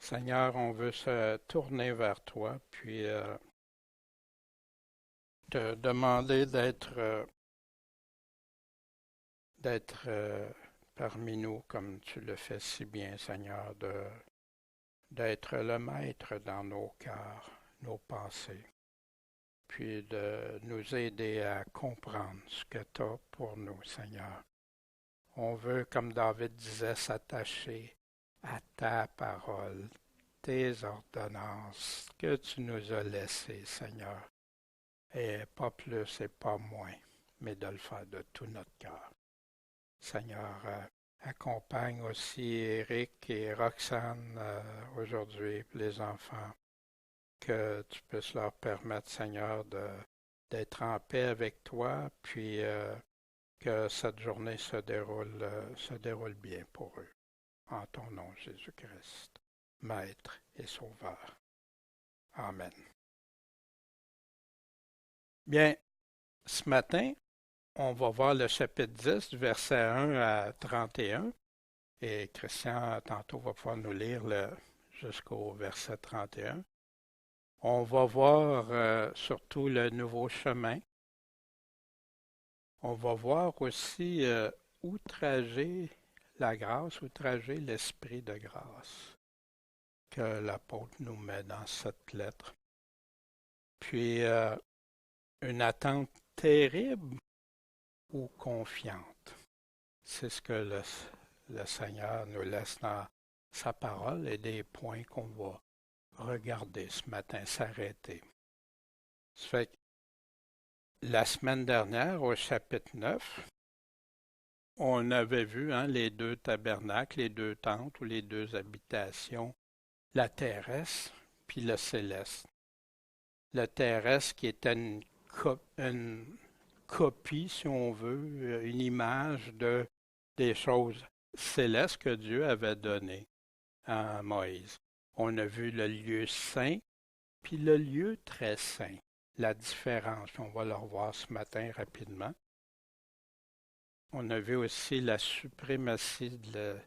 Seigneur, on veut se tourner vers toi, puis te demander d'être parmi nous comme tu le fais si bien, Seigneur, d'être le maître dans nos cœurs, nos pensées, puis de nous aider à comprendre ce que tu as pour nous, Seigneur. On veut, comme David disait, s'attacher à ta parole, tes ordonnances que tu nous as laissées, Seigneur, et pas plus et pas moins, mais de le faire de tout notre cœur. Seigneur, accompagne aussi Eric et Roxane aujourd'hui, les enfants, que tu puisses leur permettre, Seigneur, d'être en paix avec toi, puis que cette journée se déroule bien pour eux. En ton nom, Jésus-Christ, Maître et Sauveur. Amen. Bien, ce matin, on va voir le chapitre 10, du verset 1 à 31. Et Christian, tantôt, va pouvoir nous lire jusqu'au verset 31. On va voir surtout le nouveau chemin. On va voir aussi outrager la grâce, outrager l'esprit de grâce que l'apôtre nous met dans cette lettre. Puis, une attente terrible ou confiante. C'est ce que le Seigneur nous laisse dans sa parole et des points qu'on va regarder ce matin, s'arrêter. Ça fait que la semaine dernière, au chapitre 9, on avait vu les deux tabernacles, les deux tentes ou les deux habitations, la terrestre puis le céleste. Le terrestre qui était une copie, si on veut, une image des choses célestes que Dieu avait données à Moïse. On a vu le lieu saint, puis le lieu très saint. La différence, on va le revoir ce matin rapidement. On a vu aussi la suprématie de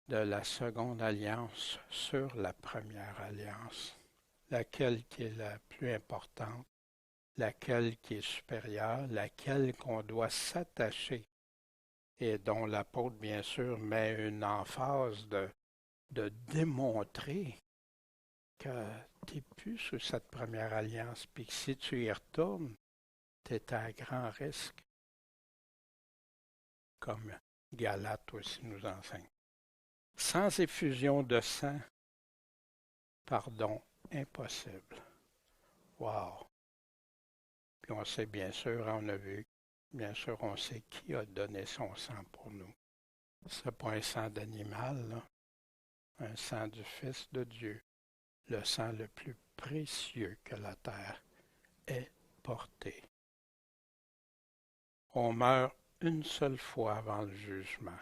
la seconde alliance sur la première alliance, laquelle qui est la plus importante, laquelle qui est supérieure, laquelle qu'on doit s'attacher et dont l'apôtre, bien sûr, met une emphase de démontrer que tu n'es plus sous cette première alliance, puis que si tu y retournes, tu es à grand risque, comme Galate aussi nous enseigne. Sans effusion de sang, pardon, impossible. Wow! Puis on sait bien sûr, on a vu, bien sûr, on sait qui a donné son sang pour nous. Ce n'est pas un sang d'animal, là. Un sang du Fils de Dieu, le sang le plus précieux que la terre ait porté. On meurt une seule fois avant le jugement.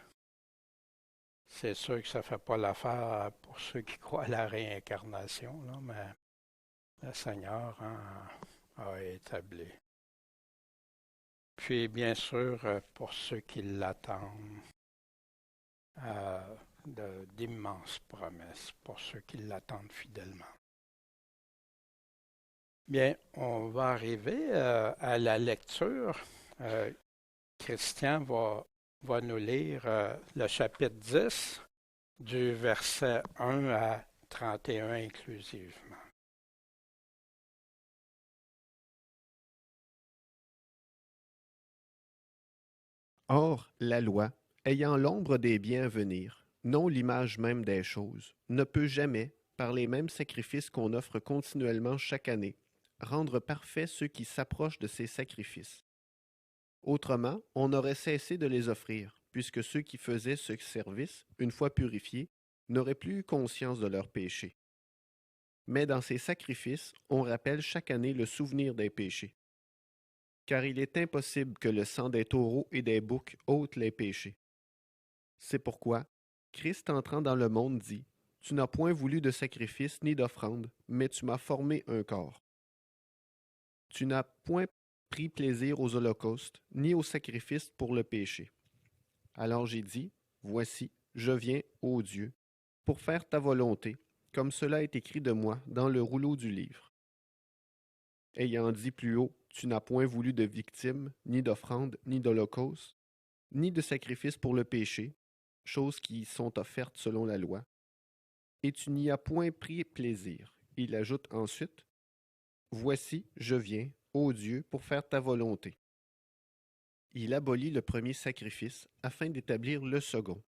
C'est sûr que ça ne fait pas l'affaire pour ceux qui croient à la réincarnation, là, mais le Seigneur a établi. Puis, bien sûr, pour ceux qui l'attendent, d'immenses promesses, pour ceux qui l'attendent fidèlement. Bien, on va arriver à la lecture. Christian va nous lire le chapitre 10, du verset 1 à 31 inclusivement. Or, la loi, ayant l'ombre des biens à venir, non l'image même des choses, ne peut jamais, par les mêmes sacrifices qu'on offre continuellement chaque année, rendre parfaits ceux qui s'approchent de ces sacrifices. Autrement, on aurait cessé de les offrir, puisque ceux qui faisaient ce service, une fois purifiés, n'auraient plus eu conscience de leurs péchés. Mais dans ces sacrifices, on rappelle chaque année le souvenir des péchés. Car il est impossible que le sang des taureaux et des boucs ôte les péchés. C'est pourquoi, Christ entrant dans le monde dit, « Tu n'as point voulu de sacrifice ni d'offrande, mais tu m'as formé un corps. Tu n'as point pris plaisir aux holocaustes, ni aux sacrifices pour le péché. Alors j'ai dit, Voici, je viens, ô Dieu, pour faire ta volonté, comme cela est écrit de moi dans le rouleau du livre. Ayant dit plus haut, tu n'as point voulu de victime, ni d'offrande, ni d'holocauste, ni de sacrifice pour le péché, choses qui sont offertes selon la loi, et tu n'y as point pris plaisir. Il ajoute ensuite, voici, je viens, ô Dieu, pour faire ta volonté. Il abolit le premier sacrifice afin d'établir le second.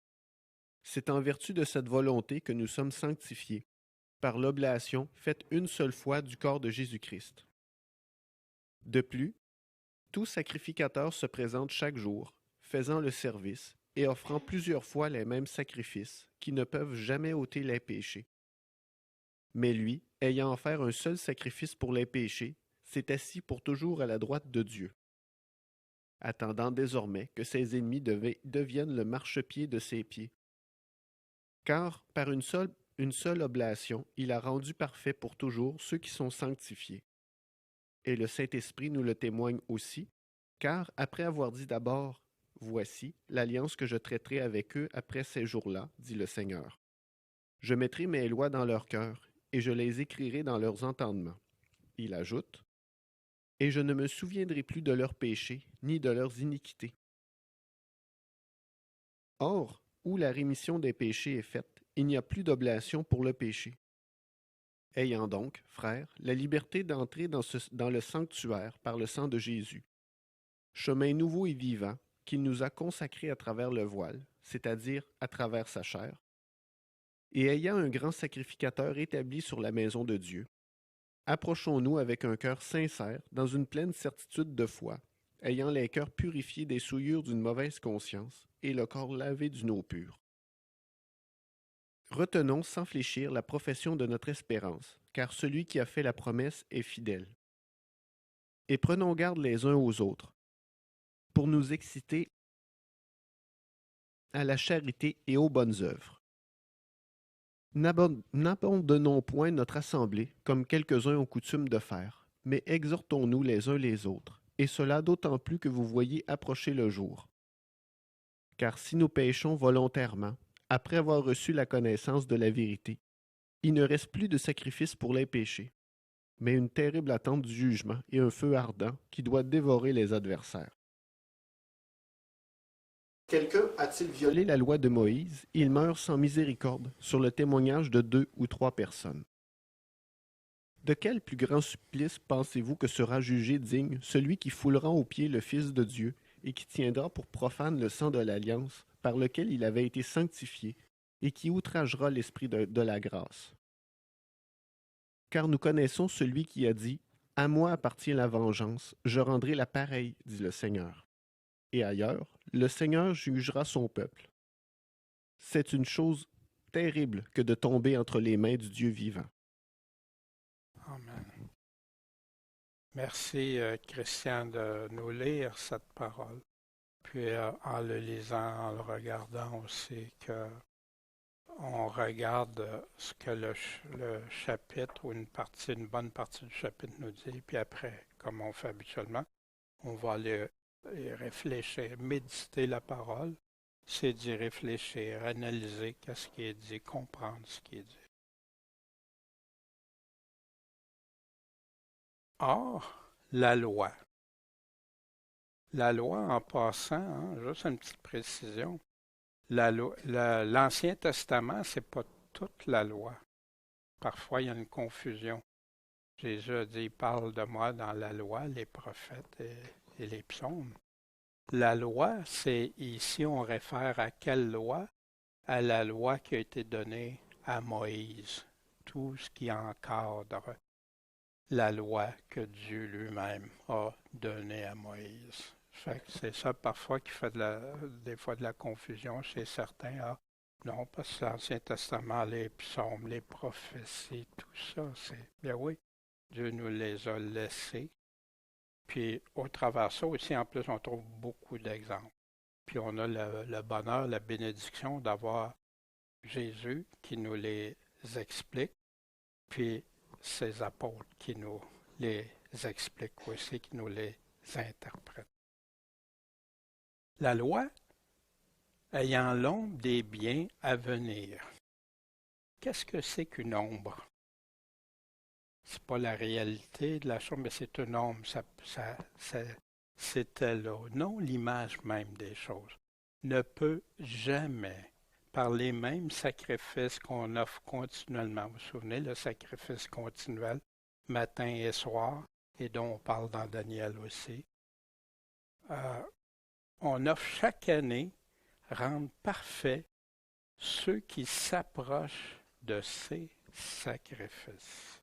C'est en vertu de cette volonté que nous sommes sanctifiés, par l'oblation faite une seule fois du corps de Jésus-Christ. De plus, tout sacrificateur se présente chaque jour, faisant le service et offrant plusieurs fois les mêmes sacrifices qui ne peuvent jamais ôter les péchés. Mais lui, ayant offert un seul sacrifice pour les péchés, s'est assis pour toujours à la droite de Dieu, attendant désormais que ses ennemis deviennent le marchepied de ses pieds. Car par une seule oblation, il a rendu parfait pour toujours ceux qui sont sanctifiés. Et le Saint-Esprit nous le témoigne aussi, car après avoir dit d'abord, « Voici l'alliance que je traiterai avec eux après ces jours-là, dit le Seigneur. Je mettrai mes lois dans leur cœur, et je les écrirai dans leurs entendements. » Il ajoute, « Et je ne me souviendrai plus de leurs péchés, ni de leurs iniquités. » Or, où la rémission des péchés est faite, il n'y a plus d'oblation pour le péché. Ayant donc, frères, la liberté d'entrer dans le sanctuaire par le sang de Jésus, chemin nouveau et vivant qu'il nous a consacré à travers le voile, c'est-à-dire à travers sa chair, et ayant un grand sacrificateur établi sur la maison de Dieu, approchons-nous avec un cœur sincère, dans une pleine certitude de foi, ayant les cœurs purifiés des souillures d'une mauvaise conscience et le corps lavé d'une eau pure. Retenons sans fléchir la profession de notre espérance, car celui qui a fait la promesse est fidèle. Et prenons garde les uns aux autres, pour nous exciter à la charité et aux bonnes œuvres. N'abandonnons point notre assemblée, comme quelques-uns ont coutume de faire, mais exhortons-nous les uns les autres, et cela d'autant plus que vous voyez approcher le jour. Car si nous péchons volontairement, après avoir reçu la connaissance de la vérité, il ne reste plus de sacrifice pour les péchés, mais une terrible attente du jugement et un feu ardent qui doit dévorer les adversaires. Quelqu'un a-t-il violé la loi de Moïse? Il meurt sans miséricorde sur le témoignage de 2 ou 3 personnes. De quel plus grand supplice pensez-vous que sera jugé digne celui qui foulera aux pieds le Fils de Dieu et qui tiendra pour profane le sang de l'alliance par lequel il avait été sanctifié et qui outragera l'esprit de la grâce? Car nous connaissons celui qui a dit « À moi appartient la vengeance, je rendrai la pareille, dit le Seigneur. » Et ailleurs, le Seigneur jugera son peuple. C'est une chose terrible que de tomber entre les mains du Dieu vivant. Amen. Merci, Christian, de nous lire cette parole. Puis, en le lisant, en le regardant aussi, que on regarde ce que le chapitre ou une bonne partie du chapitre nous dit, puis après, comme on fait habituellement, on va aller réfléchir, méditer la parole, c'est d'y réfléchir, analyser ce qui est dit, comprendre ce qui est dit. Or, la loi. La loi, en passant, hein, juste une petite précision, l'Ancien Testament, c'est pas toute la loi. Parfois, il y a une confusion. Jésus a dit, il parle de moi dans la loi, les prophètes et les psaumes. La loi, c'est ici, on réfère à quelle loi? À la loi qui a été donnée à Moïse. Tout ce qui encadre la loi que Dieu lui-même a donnée à Moïse. Fait que c'est ça parfois qui fait des fois de la confusion chez certains. Ah, non, parce que l'Ancien Testament, les psaumes, les prophéties, tout ça, c'est bien oui, Dieu nous les a laissés. Puis au travers de ça aussi, en plus, on trouve beaucoup d'exemples. Puis on a le bonheur, la bénédiction d'avoir Jésus qui nous les explique, puis ses apôtres qui nous les expliquent aussi, qui nous les interprètent. La loi ayant l'ombre des biens à venir. Qu'est-ce que c'est qu'une ombre? C'est pas la réalité de la chose, mais c'est une ombre. C'était là. Non, l'image même des choses ne peut jamais, par les mêmes sacrifices qu'on offre continuellement, vous vous souvenez, le sacrifice continuel, matin et soir, et dont on parle dans Daniel aussi, euh, on offre chaque année rendre parfait ceux qui s'approchent de ces sacrifices.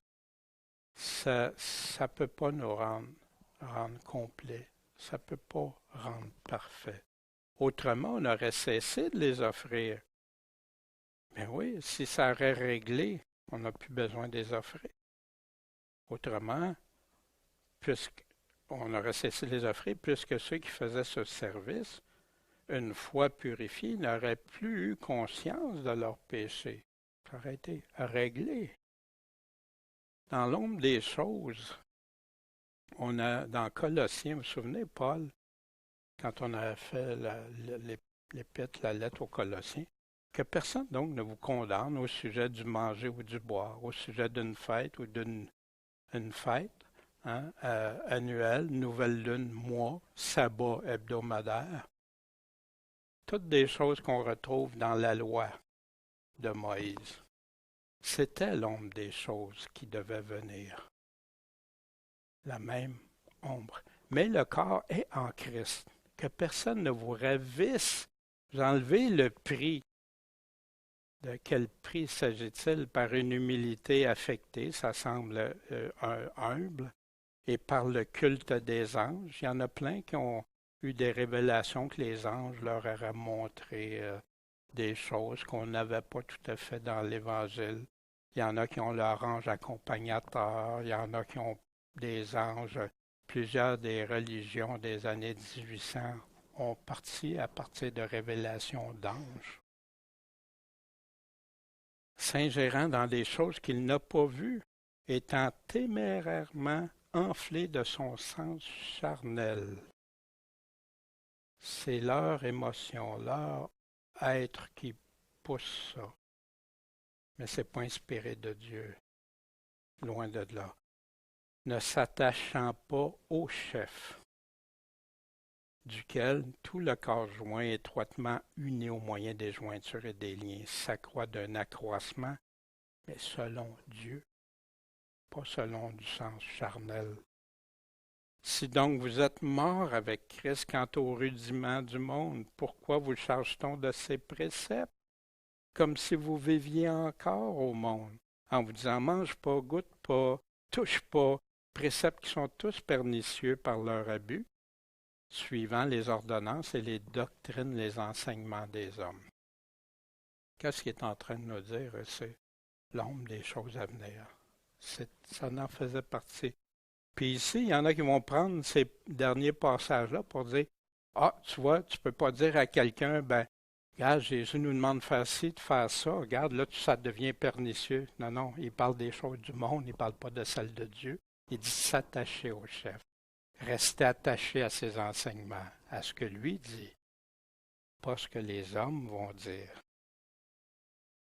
Ça peut pas nous rendre complets. Ça peut pas rendre parfait. Autrement, on aurait cessé de les offrir. Mais oui, si ça aurait réglé, on n'a plus besoin de les offrir. Autrement, puisqu'on aurait cessé de les offrir, puisque ceux qui faisaient ce service, une fois purifiés, n'auraient plus eu conscience de leurs péchés. Ça aurait été réglé. Dans l'ombre des choses, on a, dans Colossiens, vous vous souvenez, Paul, quand on a fait l'épître, la lettre aux Colossiens, que personne donc ne vous condamne au sujet du manger ou du boire, au sujet d'une fête ou d'une fête annuelle, nouvelle lune, mois, sabbat hebdomadaire. Toutes des choses qu'on retrouve dans la loi de Moïse. C'était l'ombre des choses qui devait venir. La même ombre. Mais le corps est en Christ. Que personne ne vous ravisse. Vous enlevez le prix. De quel prix s'agit-il? Par une humilité affectée, ça semble humble, et par le culte des anges. Il y en a plein qui ont eu des révélations que les anges leur auraient montré des choses qu'on n'avait pas tout à fait dans l'Évangile. Il y en a qui ont leur ange accompagnateur, il y en a qui ont des anges. Plusieurs des religions des années 1800 ont parti à partir de révélations d'anges, s'ingérant dans des choses qu'il n'a pas vues, étant témérairement enflé de son sens charnel. C'est leur émotion, leur être qui pousse ça. Mais ce n'est pas inspiré de Dieu, loin de là. Ne s'attachant pas au chef, duquel tout le corps joint étroitement uni au moyen des jointures et des liens s'accroît d'un accroissement, mais selon Dieu, pas selon du sens charnel. Si donc vous êtes morts avec Christ quant aux rudiments du monde, pourquoi vous charge-t-on de ces préceptes, comme si vous viviez encore au monde, en vous disant mange pas, goûte pas, touche pas, préceptes qui sont tous pernicieux par leur abus, suivant les ordonnances et les doctrines, les enseignements des hommes. Qu'est-ce qu'il est en train de nous dire? C'est l'ombre des choses à venir. Ça en faisait partie. Puis ici, il y en a qui vont prendre ces derniers passages-là pour dire ah, tu vois, tu ne peux pas dire à quelqu'un, ben, regarde, Jésus nous demande de faire ci, de faire ça, regarde, là, ça devient pernicieux. Non, non, il parle des choses du monde, il ne parle pas de celles de Dieu. Il dit s'attacher au chef, rester attaché à ses enseignements, à ce que lui dit, pas ce que les hommes vont dire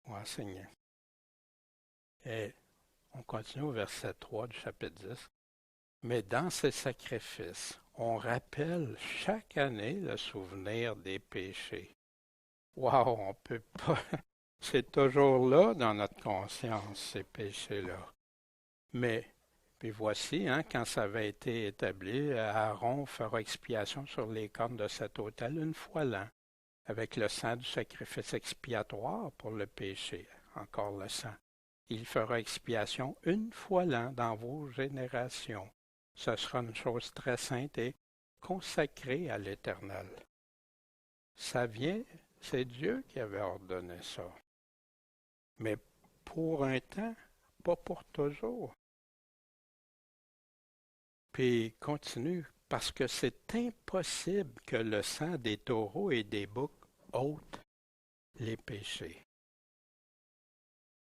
ou enseigner. Et on continue au verset 3 du chapitre 10. Mais dans ces sacrifices, on rappelle chaque année le souvenir des péchés. Wow, on peut pas. C'est toujours là dans notre conscience, ces péchés-là. Mais, puis voici, quand ça avait été établi, Aaron fera expiation sur les cornes de cet autel une fois l'an, avec le sang du sacrifice expiatoire pour le péché, encore le sang. Il fera expiation une fois l'an dans vos générations. Ce sera une chose très sainte et consacrée à l'Éternel. Ça vient, c'est Dieu qui avait ordonné ça. Mais pour un temps, pas pour toujours. Puis continue, parce que c'est impossible que le sang des taureaux et des boucs ôte les péchés.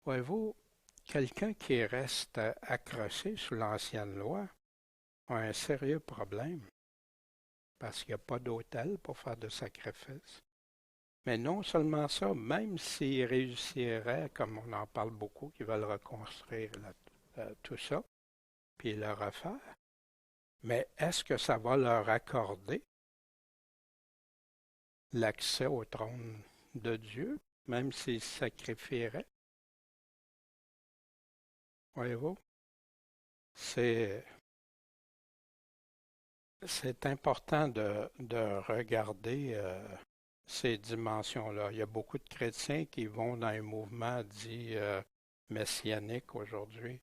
Voyez-vous, quelqu'un qui reste accroché sous l'ancienne loi a un sérieux problème, parce qu'il n'y a pas d'autel pour faire de sacrifice. Mais non seulement ça, même s'ils réussiraient, comme on en parle beaucoup, qu'ils veulent reconstruire tout ça, puis le refaire, mais est-ce que ça va leur accorder l'accès au trône de Dieu, même s'ils sacrifieraient? Voyez-vous? C'est, c'est important de regarder ces dimensions-là. Il y a beaucoup de chrétiens qui vont dans un mouvement dit messianique aujourd'hui.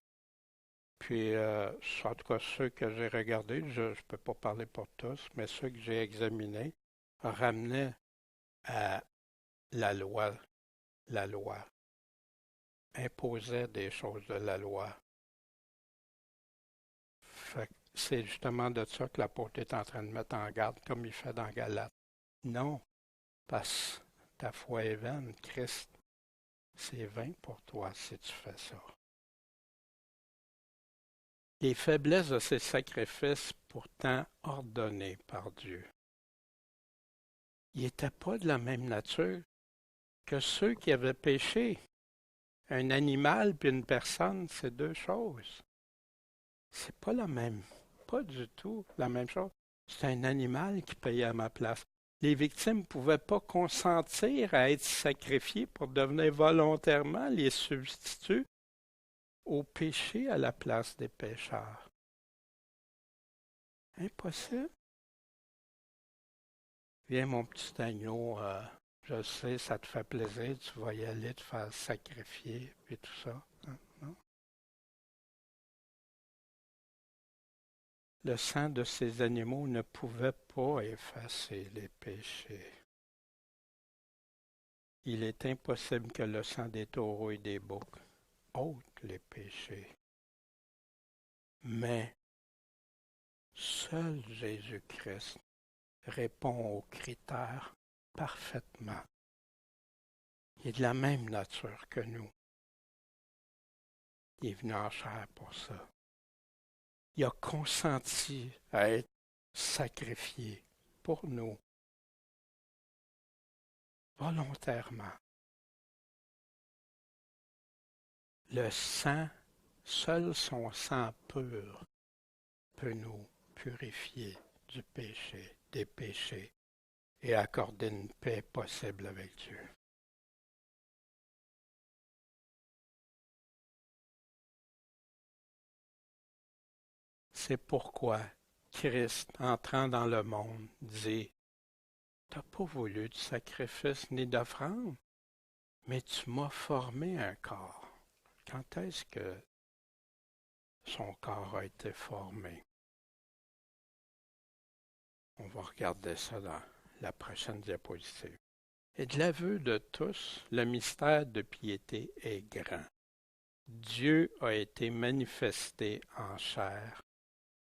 Puis, en tout cas, ceux que j'ai regardés, je ne peux pas parler pour tous, mais ceux que j'ai examinés ramenaient à la loi, la loi, imposaient des choses de la loi. Fait que c'est justement de ça que l'apôtre est en train de mettre en garde, comme il fait dans Galates. Non, parce que ta foi est vaine, Christ, c'est vain pour toi si tu fais ça. Les faiblesses de ces sacrifices pourtant ordonnés par Dieu. Ils n'étaient pas de la même nature que ceux qui avaient péché. Un animal puis une personne, c'est deux choses. C'est pas la même, pas du tout la même chose. C'est un animal qui payait à ma place. Les victimes ne pouvaient pas consentir à être sacrifiées pour devenir volontairement les substituts au péché à la place des pécheurs. Impossible. Viens, mon petit agneau, je sais, ça te fait plaisir, tu vas y aller te faire sacrifier, et tout ça. Hein, non? Le sang de ces animaux ne pouvait pas effacer les péchés. Il est impossible que le sang des taureaux et des boucs ôte les péchés. Mais seul Jésus-Christ répond aux critères parfaitement. Il est de la même nature que nous. Il est venu en chair pour ça. Il a consenti à être sacrifié pour nous, volontairement. Le sang, seul son sang pur peut nous purifier du péché, des péchés, et accorder une paix possible avec Dieu. C'est pourquoi Christ, entrant dans le monde, dit, tu n'as pas voulu de sacrifice ni d'offrande, mais tu m'as formé un corps. Quand est-ce que son corps a été formé? On va regarder ça dans la prochaine diapositive. Et de l'aveu de tous, le mystère de piété est grand. Dieu a été manifesté en chair,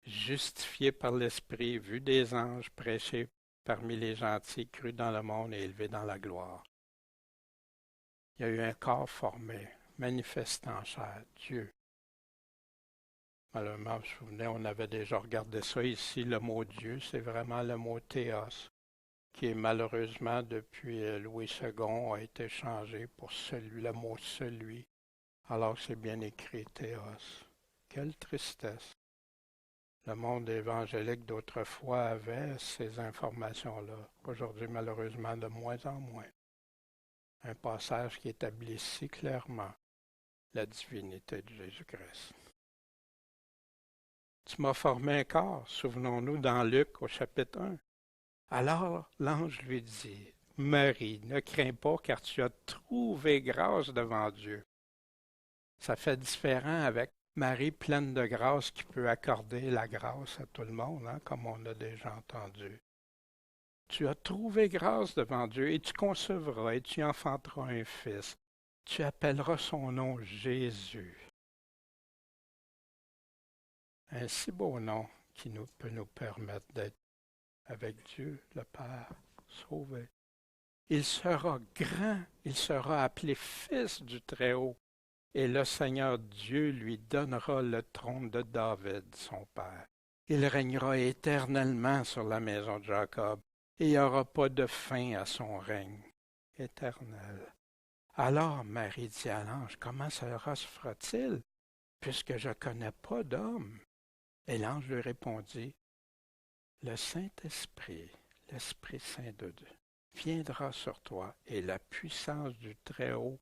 justifié par l'Esprit, vu des anges, prêché parmi les gentils, cru dans le monde et élevé dans la gloire. Il y a eu un corps formé, manifesté en chair, Dieu. Malheureusement, vous vous souvenez, on avait déjà regardé ça ici, le mot Dieu, c'est vraiment le mot théos, qui est malheureusement depuis Louis II a été changé pour le mot celui, alors que c'est bien écrit théos. Quelle tristesse! Le monde évangélique d'autrefois avait ces informations-là. Aujourd'hui, malheureusement, de moins en moins. Un passage qui établit si clairement la divinité de Jésus-Christ. Tu m'as formé un corps, souvenons-nous dans Luc au chapitre 1. Alors l'ange lui dit, Marie, ne crains pas car tu as trouvé grâce devant Dieu. Ça fait différent avec Marie pleine de grâce qui peut accorder la grâce à tout le monde, hein, comme on a déjà entendu. Tu as trouvé grâce devant Dieu et tu concevras et tu enfanteras un fils. Tu appelleras son nom Jésus. Un si beau nom qui peut nous permettre d'être avec Dieu, le Père, sauvé. Il sera grand, il sera appelé Fils du Très-Haut, et le Seigneur Dieu lui donnera le trône de David, son père. Il régnera éternellement sur la maison de Jacob, et il n'y aura pas de fin à son règne. éternel. Alors Marie dit à l'ange, comment cela se fera-t-il, puisque je ne connais pas d'homme? Et l'ange lui répondit, le Saint-Esprit, l'Esprit Saint de Dieu, viendra sur toi et la puissance du Très-Haut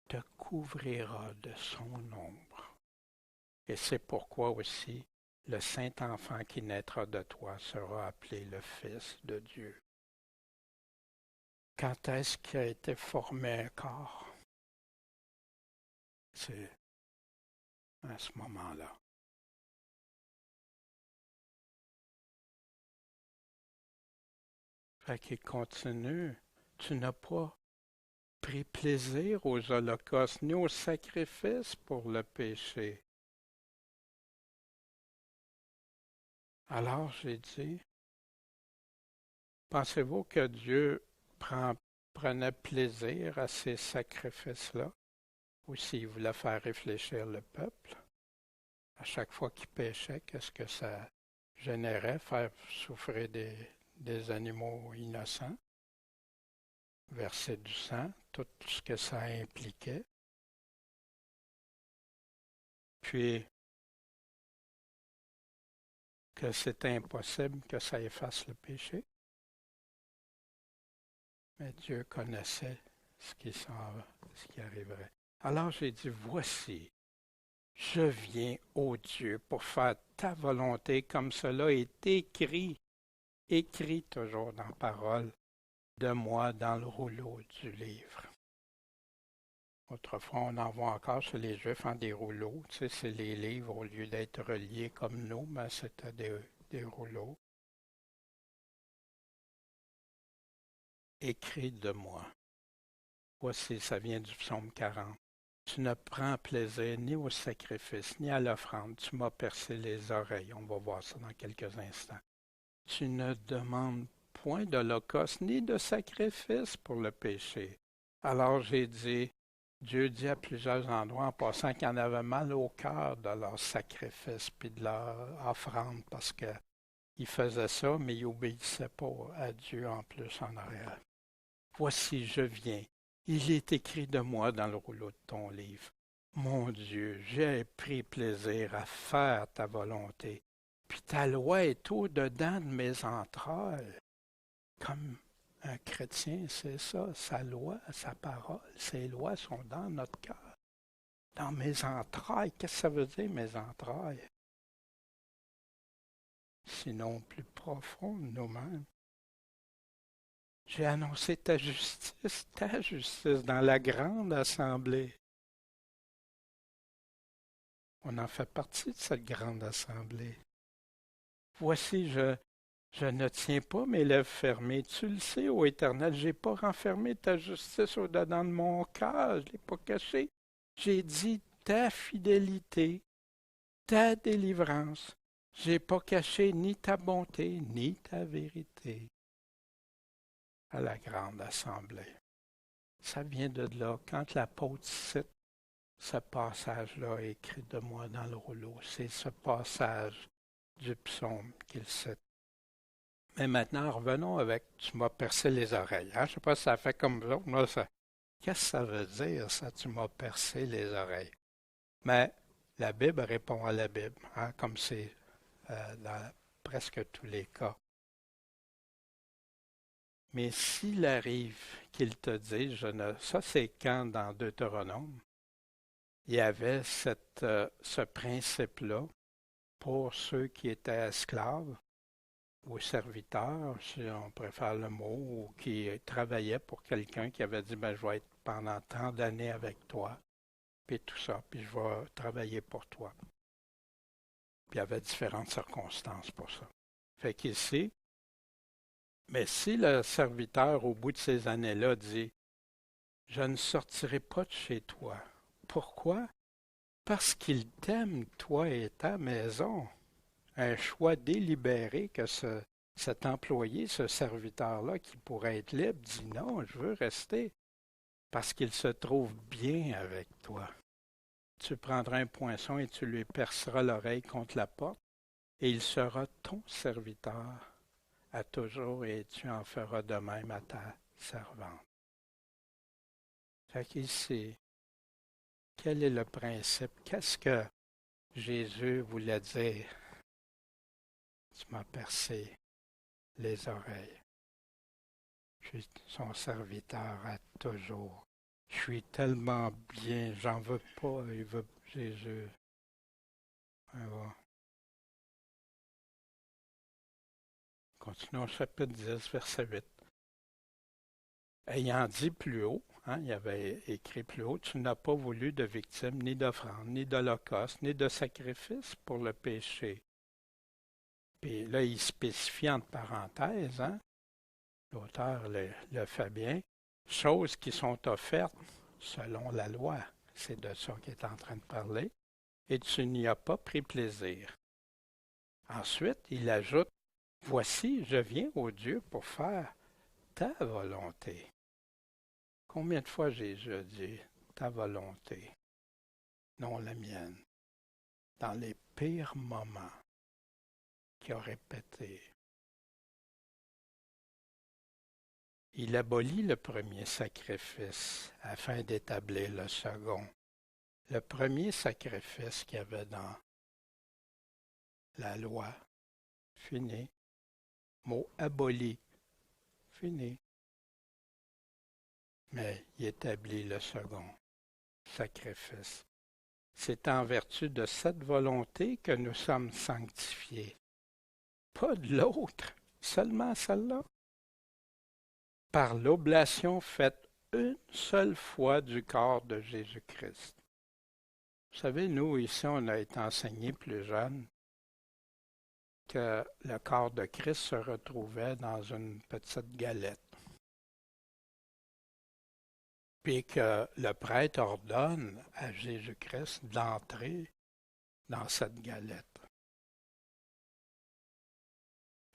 te couvrira de son ombre. Et c'est pourquoi aussi le Saint-Enfant qui naîtra de toi sera appelé le Fils de Dieu. Quand est-ce qu'il a été formé un corps? C'est à ce moment-là. Fait qu'il continue. Tu n'as pas pris plaisir aux holocaustes ni aux sacrifices pour le péché. Alors j'ai dit, pensez-vous que Dieu prenait plaisir à ces sacrifices-là? Ou s'il voulait faire réfléchir le peuple? À chaque fois qu'il péchait, qu'est-ce que ça générait? Faire souffrir des animaux innocents, verser du sang, tout ce que ça impliquait. Puis, que c'était impossible que ça efface le péché. Mais Dieu connaissait ce qui arriverait. Alors j'ai dit, voici, je viens, ô Dieu, pour faire ta volonté comme cela est écrit toujours dans parole de moi dans le rouleau du livre. Autrefois, on en voit encore chez les Juifs en des rouleaux. Tu sais, c'est les livres, au lieu d'être reliés comme nous, mais c'était des rouleaux. Écrit de moi. Voici, ça vient du psaume 40. Tu ne prends plaisir ni au sacrifice, ni à l'offrande. Tu m'as percé les oreilles. On va voir ça dans quelques instants. Tu ne demandes point d'holocauste, ni de sacrifice pour le péché. Alors j'ai dit, Dieu dit à plusieurs endroits en passant qu'il en avait mal au cœur de leur sacrifice puis de leur offrande parce qu'ils faisaient ça, mais ils n'obéissaient pas à Dieu en plus en arrière. Voici, je viens. Il est écrit de moi dans le rouleau de ton livre. Mon Dieu, j'ai pris plaisir à faire ta volonté, puis ta loi est au-dedans de mes entrailles. Comme un chrétien, c'est ça, sa loi, sa parole, ses lois sont dans notre cœur, dans mes entrailles. Qu'est-ce que ça veut dire, mes entrailles? Sinon plus profond de nous-mêmes. J'ai annoncé ta justice dans la grande assemblée. On en fait partie de cette grande assemblée. Voici, je ne tiens pas mes lèvres fermées. Tu le sais, ô Éternel, je n'ai pas renfermé ta justice au-dedans de mon cœur, je ne l'ai pas caché. J'ai dit ta fidélité, ta délivrance. Je n'ai pas caché ni ta bonté, ni ta vérité à la grande assemblée. Ça vient de là. Quand l'apôtre cite ce passage-là écrit de moi dans le rouleau, c'est ce passage du psaume qu'il cite. Mais maintenant, revenons avec « Tu m'as percé les oreilles ». Je ne sais pas si ça fait comme ça. Qu'est-ce que ça veut dire, ça « Tu m'as percé les oreilles ». Mais la Bible répond à la Bible, comme c'est dans presque tous les cas. Mais s'il arrive qu'il te dise, ça c'est quand dans Deutéronome, il y avait ce principe-là pour ceux qui étaient esclaves ou serviteurs, si on préfère le mot, ou qui travaillaient pour quelqu'un qui avait dit, je vais être pendant tant d'années avec toi, puis tout ça, puis je vais travailler pour toi. Puis il y avait différentes circonstances pour ça. Fait qu'ici, mais si le serviteur, au bout de ces années-là, dit, je ne sortirai pas de chez toi. Pourquoi? Parce qu'il t'aime, toi et ta maison. Un choix délibéré que cet employé, ce serviteur-là, qui pourrait être libre, dit non, je veux rester parce qu'il se trouve bien avec toi. Tu prendras un poinçon et tu lui perceras l'oreille contre la porte, et il sera ton serviteur à toujours, et tu en feras de même à ta servante. Fait qu'ici, quel est le principe? Qu'est-ce que Jésus voulait dire? Tu m'as percé les oreilles. Je suis son serviteur à toujours. Je suis tellement bien, j'en veux pas, il veut Jésus. Voilà. Continuons au chapitre 10, verset 8. Ayant dit plus haut, il avait écrit plus haut, tu n'as pas voulu de victime, ni d'offrande, ni d'holocauste, ni de sacrifice pour le péché. Puis là, il spécifie entre parenthèses, l'auteur le fait bien, choses qui sont offertes selon la loi. C'est de ça qu'il est en train de parler. Et tu n'y as pas pris plaisir. Ensuite, il ajoute, voici, je viens, ô Dieu, pour faire ta volonté. Combien de fois Jésus a dit ta volonté, non la mienne, dans les pires moments qu'il a répété. Il abolit le premier sacrifice afin d'établir le second. Le premier sacrifice qu'il y avait dans la loi, fini. Mot aboli, fini. Mais il établit le second sacrifice. C'est en vertu de cette volonté que nous sommes sanctifiés. Pas de l'autre, seulement celle-là. Par l'oblation faite une seule fois du corps de Jésus-Christ. Vous savez, nous, ici, on a été enseignés plus jeunes que le corps de Christ se retrouvait dans une petite galette. Puis que le prêtre ordonne à Jésus-Christ d'entrer dans cette galette.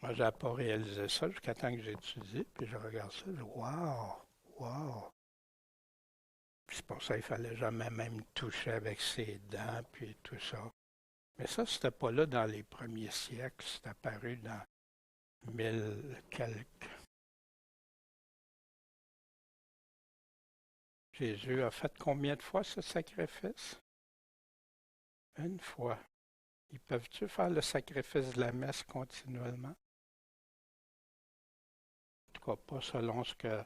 Moi, je n'avais pas réalisé ça jusqu'à temps que j'ai étudié, puis je regarde ça, je dis « Wow! Wow! » Puis c'est pour ça qu'il fallait jamais même toucher avec ses dents, puis tout ça. Mais ça, c'était pas là dans les premiers siècles, c'est apparu dans 1000 quelques. Jésus a fait combien de fois ce sacrifice? Une fois. Ils peuvent-tu faire le sacrifice de la messe continuellement? En tout cas, pas selon ce que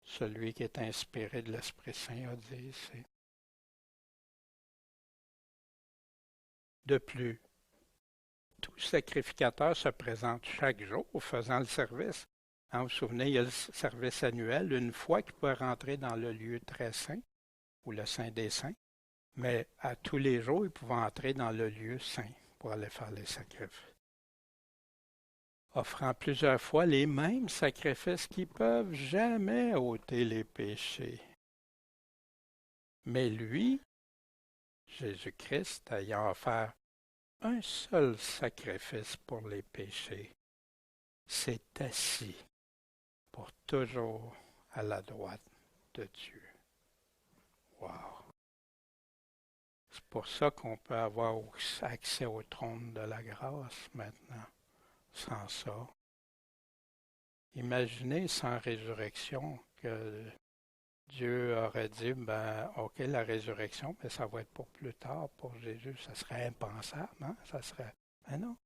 celui qui est inspiré de l'Esprit Saint a dit ici. De plus, tout sacrificateur se présente chaque jour faisant le service. Vous vous souvenez, il y a le service annuel, une fois qu'il peut rentrer dans le lieu très saint, ou le Saint des Saints, mais à tous les jours, il pouvait entrer dans le lieu saint pour aller faire les sacrifices. Offrant plusieurs fois les mêmes sacrifices qui ne peuvent jamais ôter les péchés. Mais lui, Jésus-Christ, ayant offert un seul sacrifice pour les péchés, s'est assis pour toujours à la droite de Dieu. Wow! C'est pour ça qu'on peut avoir accès au trône de la grâce maintenant. Sans ça, imaginez sans résurrection que Dieu aurait dit, ok, la résurrection, mais ça va être pour plus tard, pour Jésus. Ça serait impensable, Ça serait, mais non.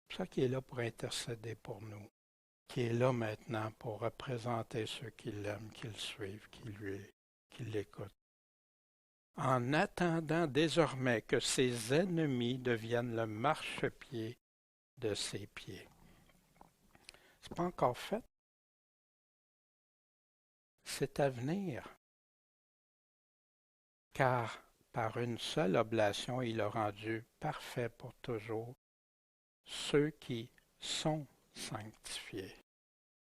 C'est ça qui est là pour intercéder pour nous, qui est là maintenant pour représenter ceux qui l'aiment, qui le suivent, qui l'écoutent. En attendant désormais que ses ennemis deviennent le marchepied de ses pieds. C'est pas encore fait. C'est à venir. Car par une seule oblation, il a rendu parfait pour toujours ceux qui sont sanctifiés,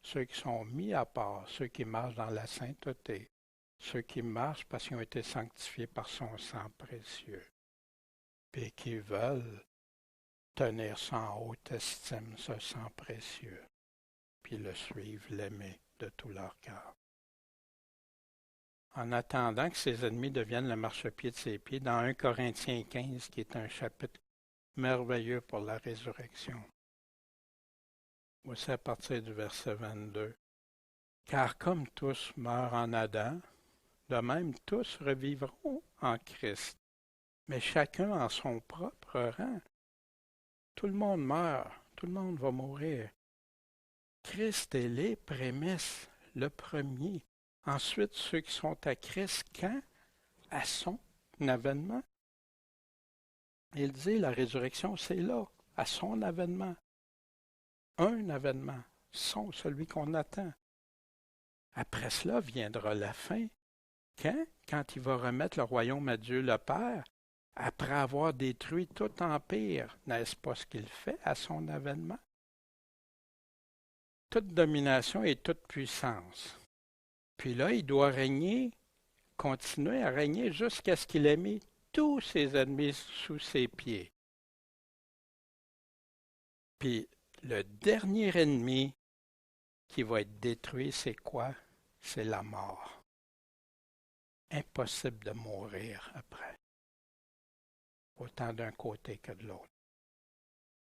ceux qui sont mis à part, ceux qui marchent dans la sainteté, ceux qui marchent parce qu'ils ont été sanctifiés par son sang précieux, et qui veulent tenir ça en haute estime, ce sang précieux, puis le suivre, l'aimer de tout leur cœur. En attendant que ses ennemis deviennent le marchepied de ses pieds, dans 1 Corinthiens 15, qui est un chapitre merveilleux pour la résurrection. Voici à partir du verset 22. Car comme tous meurent en Adam, De même, tous revivront en Christ, mais chacun en son propre rang. Tout le monde meurt, tout le monde va mourir. Christ est les prémices, le premier. Ensuite, ceux qui sont à Christ, quand? À son avènement. Il dit, la résurrection, c'est là, à son avènement. Un avènement, celui qu'on attend. Après cela viendra la fin. Quand? Quand il va remettre le royaume à Dieu le Père, après avoir détruit tout empire. N'est-ce pas ce qu'il fait à son avènement? Toute domination et toute puissance. Puis là, il doit régner, continuer à régner jusqu'à ce qu'il ait mis tous ses ennemis sous ses pieds. Puis le dernier ennemi qui va être détruit, c'est quoi? C'est la mort. Impossible de mourir après. Autant d'un côté que de l'autre.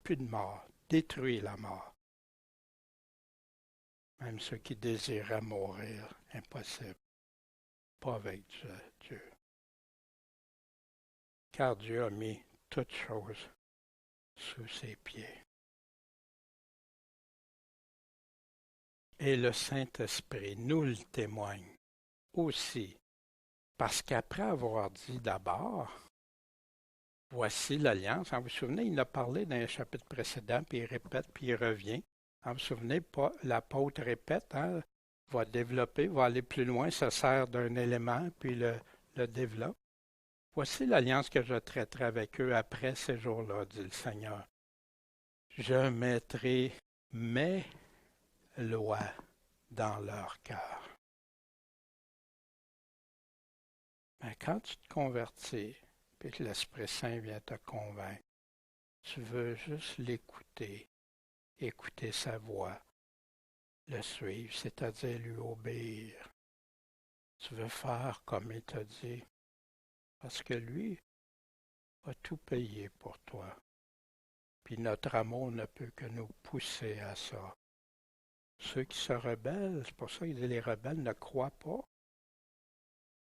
Plus de mort. Détruit la mort. Même ceux qui désiraient mourir, impossible. Pas avec Dieu. Car Dieu a mis toutes choses sous ses pieds. Et le Saint-Esprit nous le témoigne aussi, parce qu'après avoir dit d'abord, voici l'alliance. Vous vous souvenez, il a parlé dans un chapitre précédent, puis il répète, puis il revient. Vous vous souvenez, l'apôtre répète, va développer, va aller plus loin, se sert d'un élément, puis le développe. Voici l'alliance que je traiterai avec eux après ces jours-là, dit le Seigneur. Je mettrai mes lois dans leur cœur. Mais quand tu te convertis, puis que l'Esprit Saint vient te convaincre, tu veux juste l'écouter, écouter sa voix, le suivre, c'est-à-dire lui obéir. Tu veux faire comme il t'a dit, parce que lui a tout payé pour toi. Puis notre amour ne peut que nous pousser à ça. Ceux qui se rebellent, c'est pour ça qu'il dit les rebelles ne croient pas.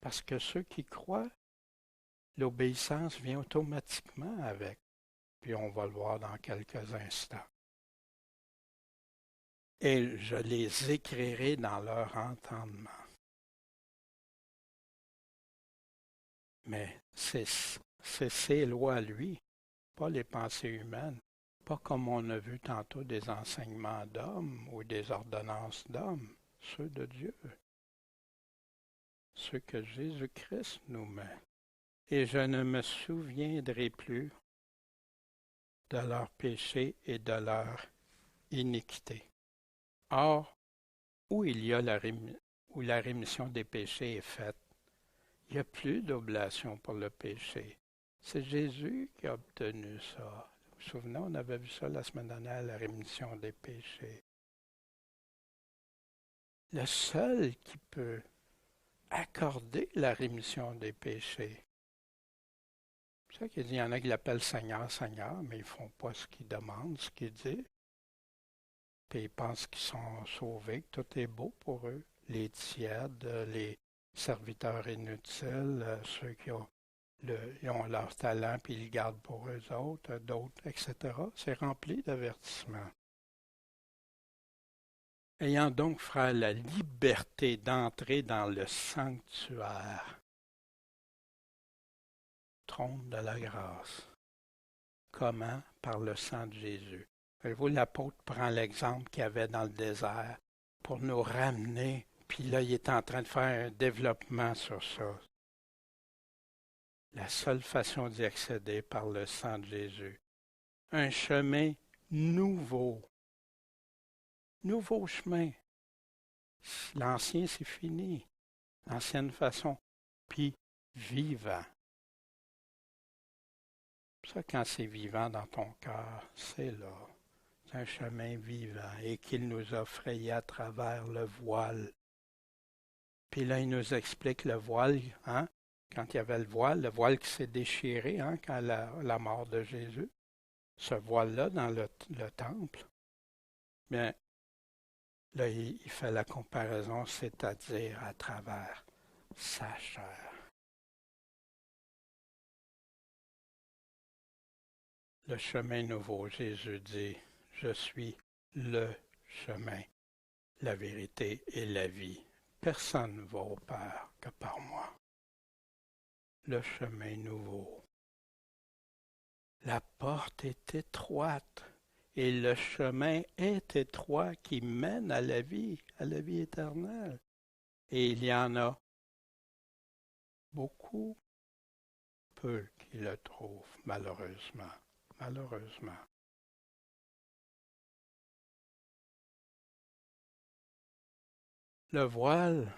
Parce que ceux qui croient, l'obéissance vient automatiquement avec. Puis on va le voir dans quelques instants. Et je les écrirai dans leur entendement. Mais c'est ses lois, lui, pas les pensées humaines, pas comme on a vu tantôt des enseignements d'hommes ou des ordonnances d'hommes, ceux de Dieu, ceux que Jésus-Christ nous met. Et je ne me souviendrai plus de leurs péchés et de leur iniquité. Or, où il y a où la rémission des péchés est faite, il n'y a plus d'oblation pour le péché. C'est Jésus qui a obtenu ça. Vous vous souvenez, on avait vu ça la semaine dernière, la rémission des péchés. Le seul qui peut accorder la rémission des péchés, c'est ça qu'il dit, il y en a qui l'appellent Seigneur, Seigneur, mais ils ne font pas ce qu'il demande, ce qu'il dit. Puis ils pensent qu'ils sont sauvés, que tout est beau pour eux. Les tièdes, les serviteurs inutiles, ceux qui ont, ils ont leur talent puis ils le gardent pour eux autres, d'autres, etc. C'est rempli d'avertissements. Ayant donc, frère, la liberté d'entrer dans le sanctuaire, trône de la grâce. Comment? Par le sang de Jésus. Voyez-vous, l'apôtre prend l'exemple qu'il y avait dans le désert pour nous ramener, puis là, il est en train de faire un développement sur ça. La seule façon d'y accéder par le sang de Jésus. Un chemin nouveau. Nouveau chemin. L'ancien, c'est fini. L'ancienne façon. Puis vivant. Ça, quand c'est vivant dans ton cœur, c'est là. C'est un chemin vivant et qu'il nous a frayé à travers le voile. Puis là, il nous explique le voile, quand il y avait le voile qui s'est déchiré, quand la mort de Jésus. Ce voile-là dans le temple. Bien, là, il fait la comparaison, c'est-à-dire à travers sa chair. Le chemin nouveau, Jésus dit, je suis le chemin, la vérité et la vie. Personne ne va au Père que par moi. Le chemin nouveau. La porte est étroite et le chemin est étroit qui mène à la vie éternelle. Et il y en a beaucoup, peu qui le trouvent, malheureusement. Malheureusement. Le voile,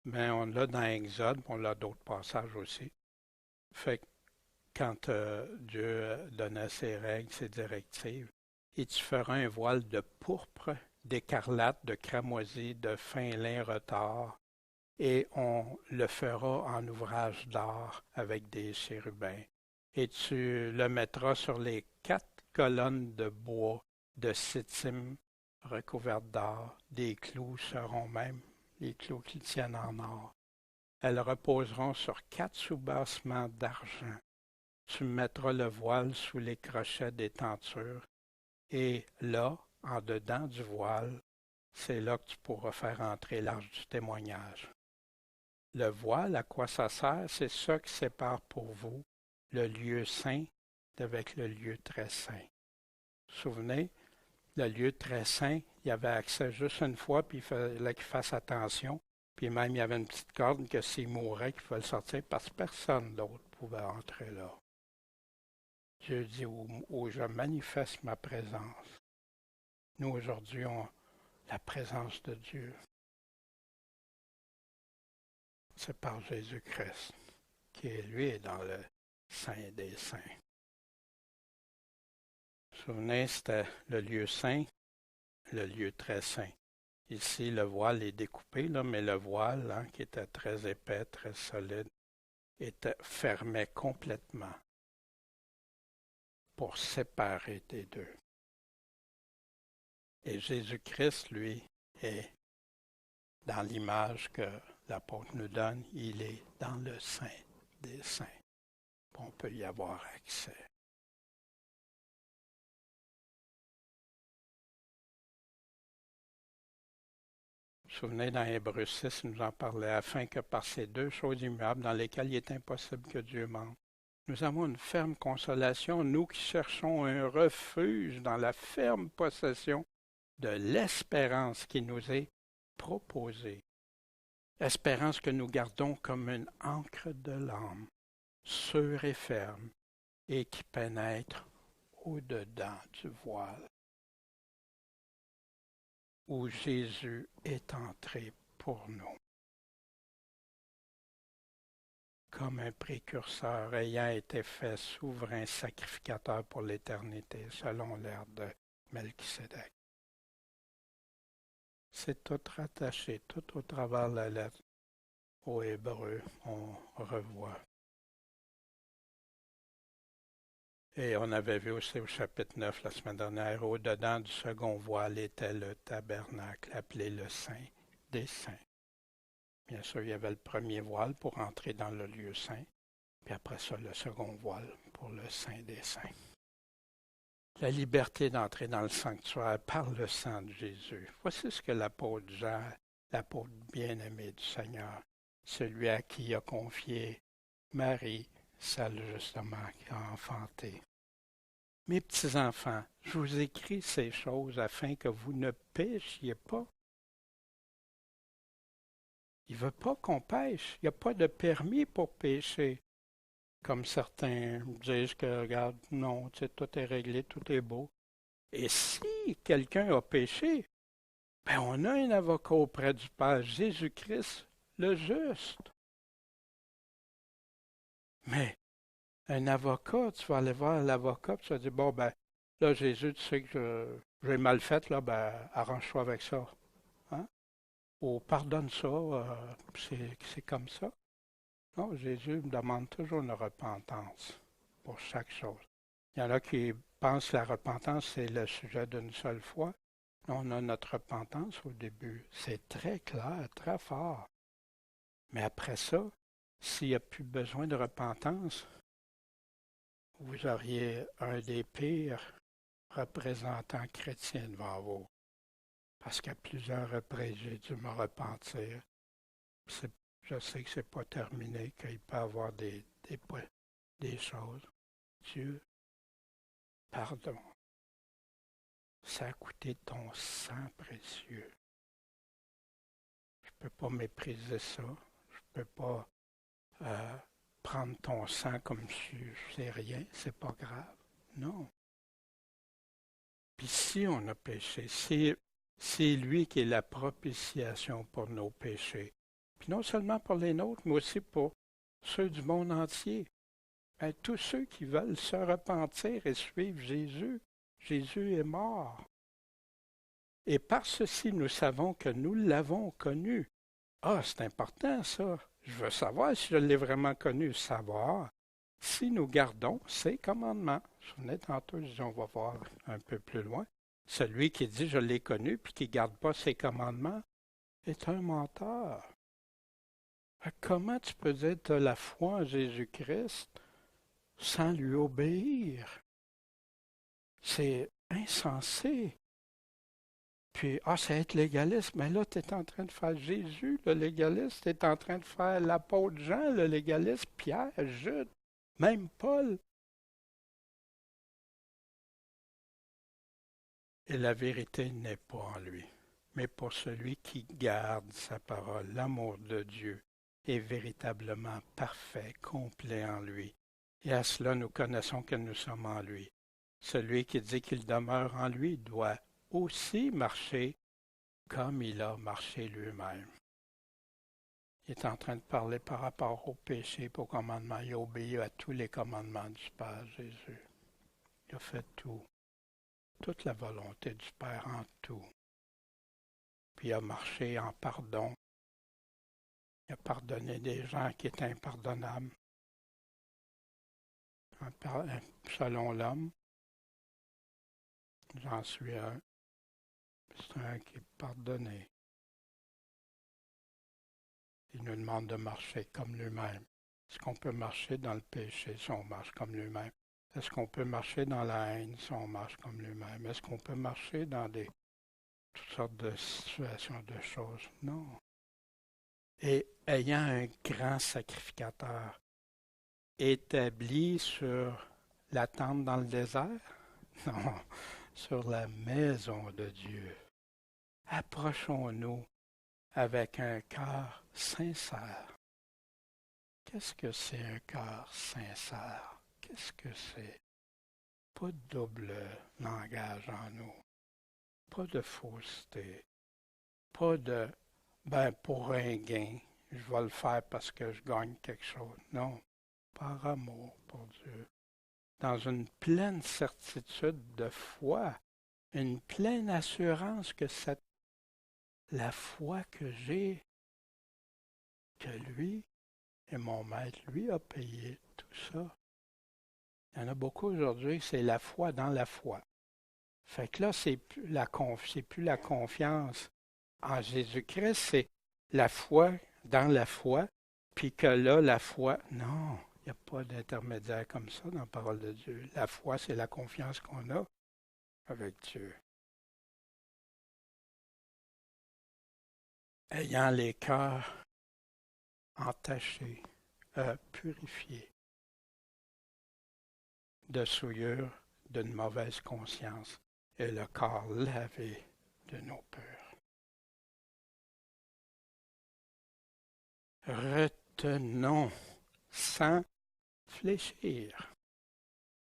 ben on l'a dans Exode, on l'a d'autres passages aussi. Fait que quand Dieu donnait ses règles, ses directives, et tu feras un voile de pourpre, d'écarlate, de cramoisi, de fin lin retors, et on le fera en ouvrage d'or avec des chérubins. Et tu le mettras sur les 4 colonnes de bois de sittim recouvertes d'or. Des clous seront même les clous qui tiennent en or. Elles reposeront sur 4 soubassements d'argent. Tu mettras le voile sous les crochets des tentures. Et là, en dedans du voile, c'est là que tu pourras faire entrer l'arche du témoignage. Le voile, à quoi ça sert? C'est ça qui sépare pour vous le lieu saint avec le lieu très saint. Vous vous souvenez, le lieu très saint, il y avait accès juste une fois, puis il fallait qu'il fasse attention. Puis même, il y avait une petite corde que s'il mourait, qu'il fallait sortir parce que personne d'autre pouvait entrer là. Dieu dit où je manifeste ma présence. Nous, aujourd'hui, on la présence de Dieu. C'est par Jésus-Christ, qui lui est dans le Saint des Saints. Vous vous souvenez, c'était le lieu saint, le lieu très saint. Ici, le voile est découpé, là, mais le voile, qui était très épais, très solide, fermait complètement pour séparer des deux. Et Jésus-Christ, lui, est dans l'image que l'apôtre nous donne, il est dans le Saint des Saints. On peut y avoir accès. Vous vous souvenez, dans Hébreux 6, il nous en parlait, afin que par ces 2 choses immuables dans lesquelles il est impossible que Dieu mente, nous avons une ferme consolation, nous qui cherchons un refuge dans la ferme possession de l'espérance qui nous est proposée. Espérance que nous gardons comme une ancre de l'âme, sûre et ferme, et qui pénètre au-dedans du voile, où Jésus est entré pour nous, comme un précurseur ayant été fait souverain sacrificateur pour l'éternité, selon l'ère de Melchisédek. C'est tout rattaché, tout au travers de la lettre aux Hébreux, on revoit. Et on avait vu aussi au chapitre 9 la semaine dernière, au-dedans du second voile était le tabernacle, appelé le Saint des Saints. Bien sûr, il y avait le premier voile pour entrer dans le lieu saint, puis après ça, le second voile pour le Saint des Saints. La liberté d'entrer dans le sanctuaire par le sang de Jésus. Voici ce que l'apôtre Jean, l'apôtre bien-aimé du Seigneur, celui à qui il a confié Marie, celle justement qui a enfanté. Mes petits-enfants, je vous écris ces choses afin que vous ne péchiez pas. Il ne veut pas qu'on pêche. Il n'y a pas de permis pour pécher. Comme certains disent que, regarde, non, tout est réglé, tout est beau. Et si quelqu'un a péché, ben on a un avocat auprès du Père, Jésus-Christ, le juste. Mais un avocat, tu vas aller voir l'avocat, tu vas dire, bon, ben, là, Jésus, tu sais que j'ai mal fait, là, ben, arrange-toi avec ça. Hein? Ou pardonne ça, c'est comme ça. Non, Jésus me demande toujours une repentance pour chaque chose. Il y en a qui pensent que la repentance, c'est le sujet d'une seule fois. On a notre repentance au début. C'est très clair, très fort. Mais après ça, s'il n'y a plus besoin de repentance, vous auriez un des pires représentants chrétiens devant vous. Parce qu'à plusieurs reprises, j'ai dû me repentir. Je sais que c'est pas terminé, qu'il peut y avoir des choses. Dieu, pardon. Ça a coûté ton sang précieux. Je ne peux pas mépriser ça. Je ne peux pas prendre ton sang comme si c'est rien, c'est pas grave. Non. Puis si on a péché, c'est lui qui est la propitiation pour nos péchés. Puis non seulement pour les nôtres, mais aussi pour ceux du monde entier. Ben, tous ceux qui veulent se repentir et suivre Jésus, Jésus est mort. Et par ceci, nous savons que nous l'avons connu. Ah, c'est important ça. Je veux savoir si je l'ai vraiment connu. Savoir si nous gardons ses commandements. Je venais tantôt, je dis, on va voir un peu plus loin. Celui qui dit je l'ai connu puis qui ne garde pas ses commandements est un menteur. Comment tu peux dire que tu as la foi en Jésus-Christ sans lui obéir? C'est insensé. Puis, c'est être légaliste. Mais là, tu es en train de faire Jésus, le légaliste. Tu es en train de faire l'apôtre Jean, le légaliste. Pierre, Jude, même Paul. Et la vérité n'est pas en lui, mais pour celui qui garde sa parole. L'amour de Dieu est véritablement parfait, complet en lui. Et à cela, nous connaissons que nous sommes en lui. Celui qui dit qu'il demeure en lui doit aussi marcher comme il a marché lui-même. Il est en train de parler par rapport au péché, au commandement. Il a obéi à tous les commandements du Père Jésus. Il a fait tout. Toute la volonté du Père en tout. Puis il a marché en pardon. Il a pardonné des gens qui étaient impardonnables. Selon l'homme, j'en suis un. C'est un qui est pardonné. Il nous demande de marcher comme lui-même. Est-ce qu'on peut marcher dans le péché si on marche comme lui-même? Est-ce qu'on peut marcher dans la haine si on marche comme lui-même? Est-ce qu'on peut marcher dans toutes sortes de situations, de choses? Non. Et ayant un grand sacrificateur établi sur la tente dans le désert? Non, sur la maison de Dieu. Approchons-nous avec un cœur sincère. Qu'est-ce que c'est un cœur sincère? Qu'est-ce que c'est? Pas de double langage en nous, pas de fausseté, pas de pour un gain, je vais le faire parce que je gagne quelque chose. Non, par amour pour Dieu. Dans une pleine certitude de foi, une pleine assurance que la foi que j'ai, que lui est mon maître, lui a payé tout ça. Il y en a beaucoup aujourd'hui, c'est la foi dans la foi. Fait que là, c'est plus la confiance en Jésus-Christ, c'est la foi dans la foi, puis que là, la foi, non, il n'y a pas d'intermédiaire comme ça dans la parole de Dieu. La foi, c'est la confiance qu'on a avec Dieu. Ayant les cœurs entachés, purifiés de souillure, d'une mauvaise conscience, et le corps lavé de nos peurs. Retenons sans fléchir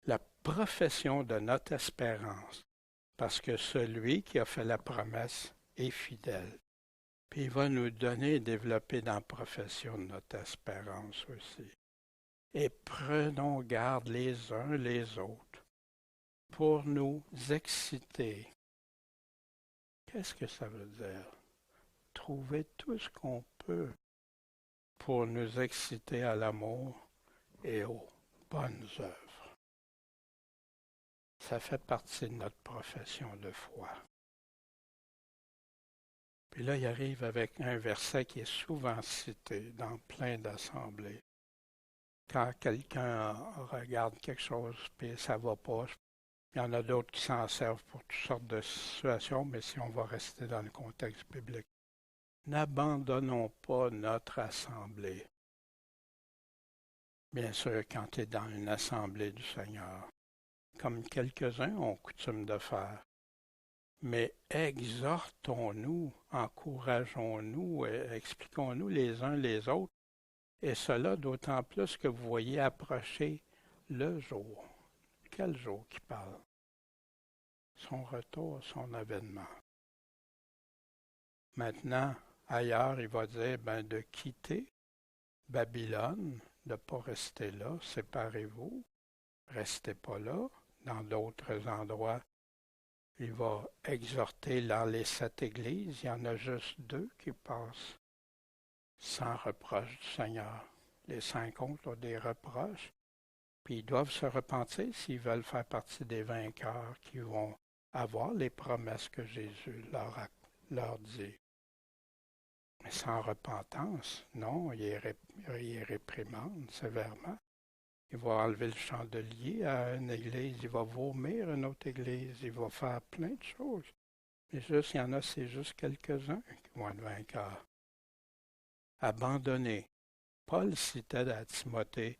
la profession de notre espérance, parce que celui qui a fait la promesse est fidèle. Puis il va nous donner et développer dans la profession de notre espérance aussi. Et prenons garde les uns les autres pour nous exciter. Qu'est-ce que ça veut dire? Trouver tout ce qu'on peut pour nous exciter à l'amour et aux bonnes œuvres. Ça fait partie de notre profession de foi. Puis là, il arrive avec un verset qui est souvent cité dans plein d'assemblées. Quand quelqu'un regarde quelque chose, puis ça va pas, il y en a d'autres qui s'en servent pour toutes sortes de situations, mais si on va rester dans le contexte biblique, n'abandonnons pas notre assemblée. Bien sûr, quand tu es dans une assemblée du Seigneur, comme quelques-uns ont coutume de faire, mais exhortons-nous, encourageons-nous, expliquons-nous les uns les autres, et cela d'autant plus que vous voyez approcher le jour. Quel jour qui parle? Son retour, son avènement. Maintenant, ailleurs, il va dire de quitter Babylone, de ne pas rester là, séparez-vous, restez pas là. Dans d'autres endroits, il va exhorter dans les 7 églises, il y en a juste 2 qui passent sans reproche du Seigneur. Les 5 autres ont des reproches, puis ils doivent se repentir s'ils veulent faire partie des vainqueurs qui vont avoir les promesses que Jésus leur dit. Mais sans repentance, non, il réprimande sévèrement. Il va enlever le chandelier à une église, il va vomir une autre église, il va faire plein de choses. Mais juste, il y en a, c'est juste quelques-uns qui vont être vainqueurs. Abandonné. Paul citait à Timothée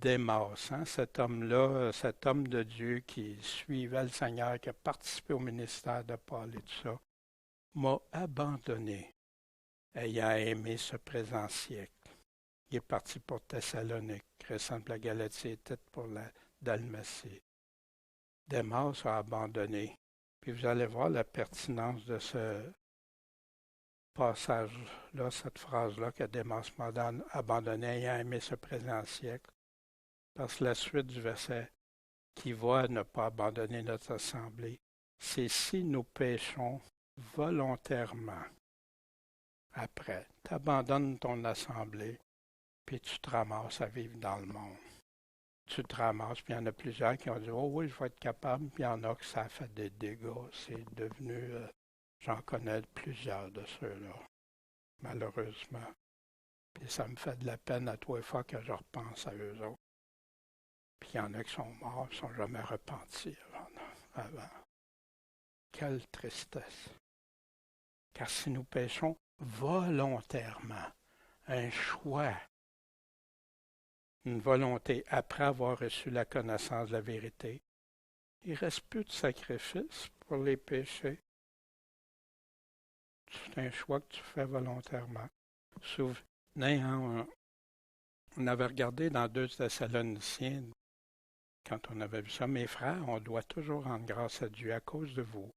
Démas, cet homme-là, cet homme de Dieu qui suivait le Seigneur, qui a participé au ministère de Paul et tout ça, m'a abandonné, ayant aimé ce présent siècle. Il est parti pour Thessalonique, Crescente la Galatie était pour la Dalmatie. Démas a abandonné. Puis vous allez voir la pertinence de ce passage-là, cette phrase-là, que Démas m'a abandonné ayant aimé ce présent siècle. Parce que la suite du verset qui va ne pas abandonner notre assemblée, c'est si nous péchons volontairement. Après, tu abandonnes ton assemblée, puis tu te ramasses à vivre dans le monde. Tu te ramasses, puis il y en a plusieurs qui ont dit « Oh oui, je vais être capable », puis il y en a que ça a fait des dégâts. C'est devenu, j'en connais plusieurs de ceux-là, malheureusement. Puis ça me fait de la peine à tous les fois que je repense à eux autres. Puis il y en a qui sont morts, qui ne sont jamais repentis avant. Quelle tristesse. Car si nous péchons volontairement, un choix, une volonté après avoir reçu la connaissance de la vérité, il ne reste plus de sacrifice pour les péchés. C'est un choix que tu fais volontairement. Souvenez, on avait regardé dans 2 Thessaloniciens, quand on avait vu ça, mes frères, on doit toujours rendre grâce à Dieu à cause de vous,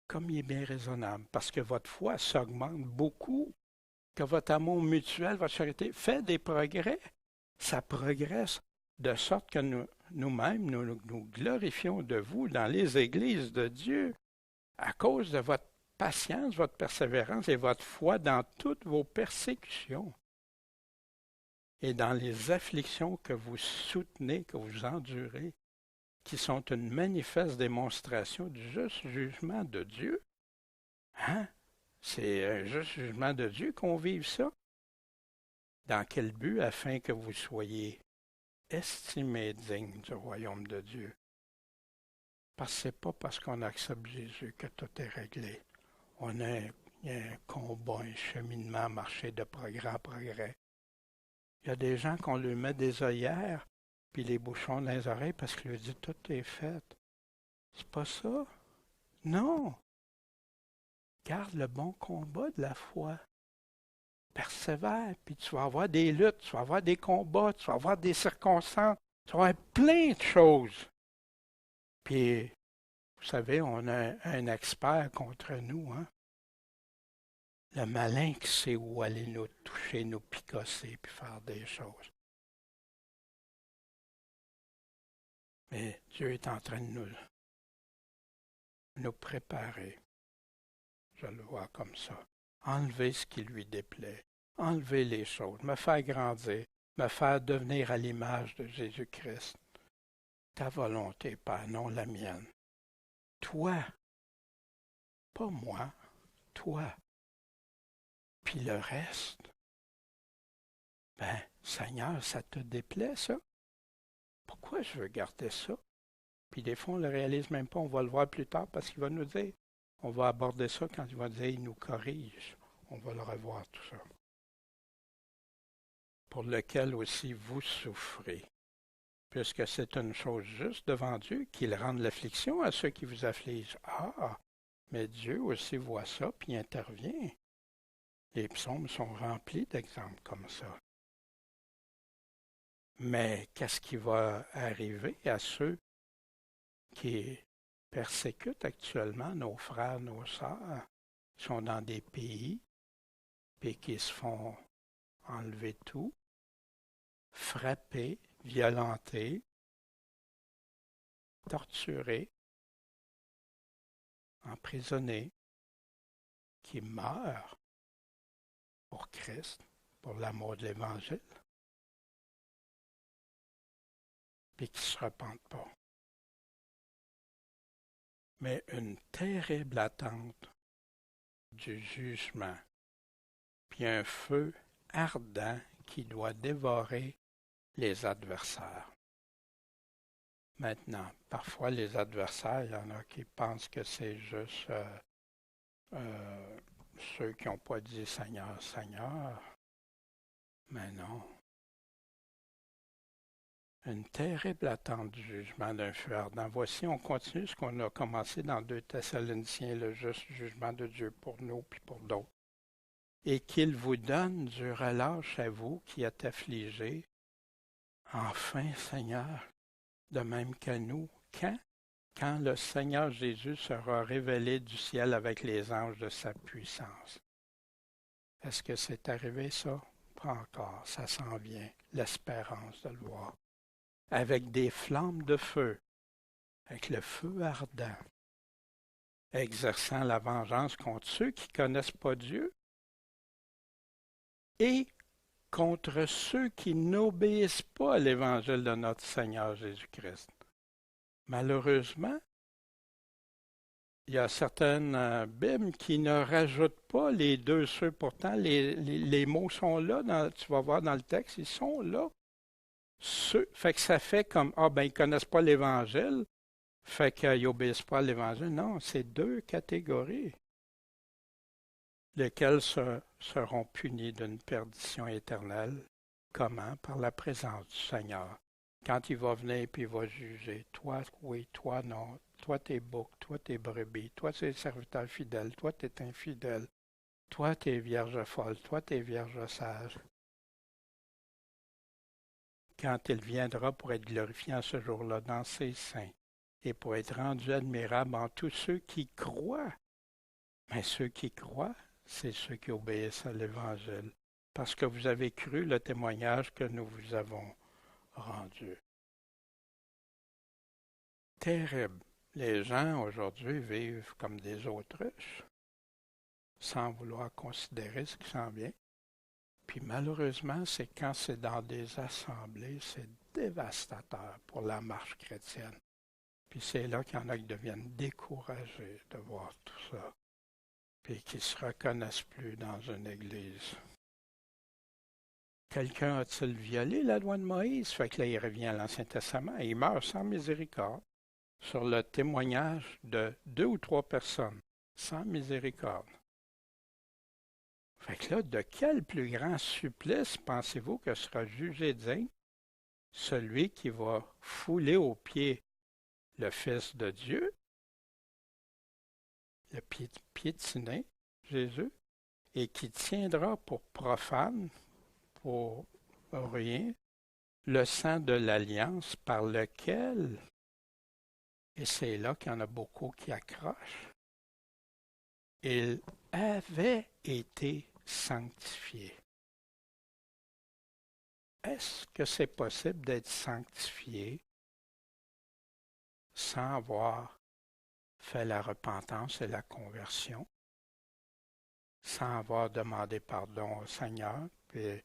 comme il est bien raisonnable, parce que votre foi s'augmente beaucoup, que votre amour mutuel, votre charité fait des progrès. Ça progresse de sorte que nous-mêmes, nous glorifions de vous dans les églises de Dieu à cause de votre patience, votre persévérance et votre foi dans toutes vos persécutions et dans les afflictions que vous soutenez, que vous endurez, qui sont une manifeste démonstration du juste jugement de Dieu. Hein? C'est un juste jugement de Dieu qu'on vive ça. Dans quel but? Afin que vous soyez estimés dignes du royaume de Dieu. Parce que ce n'est pas parce qu'on accepte Jésus que tout est réglé. Il y a un combat, un cheminement, marché de progrès en progrès. Il y a des gens qu'on lui met des œillères puis les bouchons dans les oreilles parce qu'il lui dit tout est fait. C'est pas ça. Non. Garde le bon combat de la foi. Persévère, puis tu vas avoir des luttes, tu vas avoir des combats, tu vas avoir des circonstances, tu vas avoir plein de choses. Puis, vous savez, on a un expert contre nous, hein? Le malin qui sait où aller nous toucher, nous picosser, puis faire des choses. Mais Dieu est en train de nous préparer. Je le vois comme ça. Enlever ce qui lui déplaît. Enlever les choses. Me faire grandir. Me faire devenir à l'image de Jésus-Christ. Ta volonté, Père, non la mienne. Toi. Pas moi. Toi. Puis le reste, ben, Seigneur, ça te déplaît, ça? Pourquoi je veux garder ça? Puis des fois, on ne le réalise même pas, on va le voir plus tard parce qu'il va nous dire. On va aborder ça quand il va dire, il nous corrige. On va le revoir, tout ça. Pour lequel aussi vous souffrez. Puisque c'est une chose juste devant Dieu, qu'il rende l'affliction à ceux qui vous affligent. Ah, mais Dieu aussi voit ça, puis intervient. Les psaumes sont remplis d'exemples comme ça. Mais qu'est-ce qui va arriver à ceux qui persécutent actuellement nos frères, nos sœurs, qui sont dans des pays, puis qui se font enlever tout, frapper, violenter, torturer, emprisonner, qui meurent pour Christ, pour l'amour de l'Évangile, puis qui ne se repentent pas. Mais une terrible attente du jugement, puis un feu ardent qui doit dévorer les adversaires. Maintenant, parfois les adversaires, il y en a qui pensent que c'est juste ceux qui n'ont pas dit Seigneur, Seigneur, mais non. Une terrible attente du jugement d'un feu ardent. Voici, on continue ce qu'on a commencé dans 2 Thessaloniciens, le juste jugement de Dieu pour nous puis pour d'autres. Et qu'il vous donne du relâche à vous qui êtes affligés. Enfin, Seigneur, de même qu'à nous. Quand? Quand le Seigneur Jésus sera révélé du ciel avec les anges de sa puissance. Est-ce que c'est arrivé ça? Pas encore, ça s'en vient, l'espérance de le voir. Avec des flammes de feu, avec le feu ardent, exerçant la vengeance contre ceux qui ne connaissent pas Dieu et contre ceux qui n'obéissent pas à l'évangile de notre Seigneur Jésus-Christ. Malheureusement, il y a certaines Bibles qui ne rajoutent pas les deux ceux. Pourtant, les mots sont là, tu vas voir dans le texte, ils sont là. Ceux, fait que ça fait comme, ah ben, ils ne connaissent pas l'Évangile, fait qu'ils n'obéissent pas à l'Évangile. Non, c'est deux catégories, lesquelles seront punies d'une perdition éternelle. Comment? Par la présence du Seigneur. Quand il va venir et il va juger, toi oui, toi non, toi t'es bouc, toi t'es brebis, toi t'es serviteur fidèle, toi t'es infidèle, toi t'es vierge folle, toi t'es vierge sage. Quand il viendra pour être glorifié en ce jour-là dans ses saints et pour être rendu admirable en tous ceux qui croient. Mais ceux qui croient, c'est ceux qui obéissent à l'Évangile, parce que vous avez cru le témoignage que nous vous avons rendu. Terrible. Les gens aujourd'hui vivent comme des autruches, sans vouloir considérer ce qui s'en vient. Puis malheureusement, c'est quand c'est dans des assemblées, c'est dévastateur pour la marche chrétienne. Puis c'est là qu'il y en a qui deviennent découragés de voir tout ça, puis qui ne se reconnaissent plus dans une église. Quelqu'un a-t-il violé la loi de Moïse? Fait que là, il revient à l'Ancien Testament et il meurt sans miséricorde sur le témoignage de 2 ou 3 personnes, sans miséricorde. Fait que là, de quel plus grand supplice pensez-vous que sera jugé digne celui qui va fouler aux pieds le Fils de Dieu, le piétiner, Jésus, et qui tiendra pour profane, pour rien, le sang de l'alliance par lequel, et c'est là qu'il y en a beaucoup qui accrochent, il avait été sanctifié. Est-ce que c'est possible d'être sanctifié sans avoir fait la repentance et la conversion, sans avoir demandé pardon au Seigneur, puis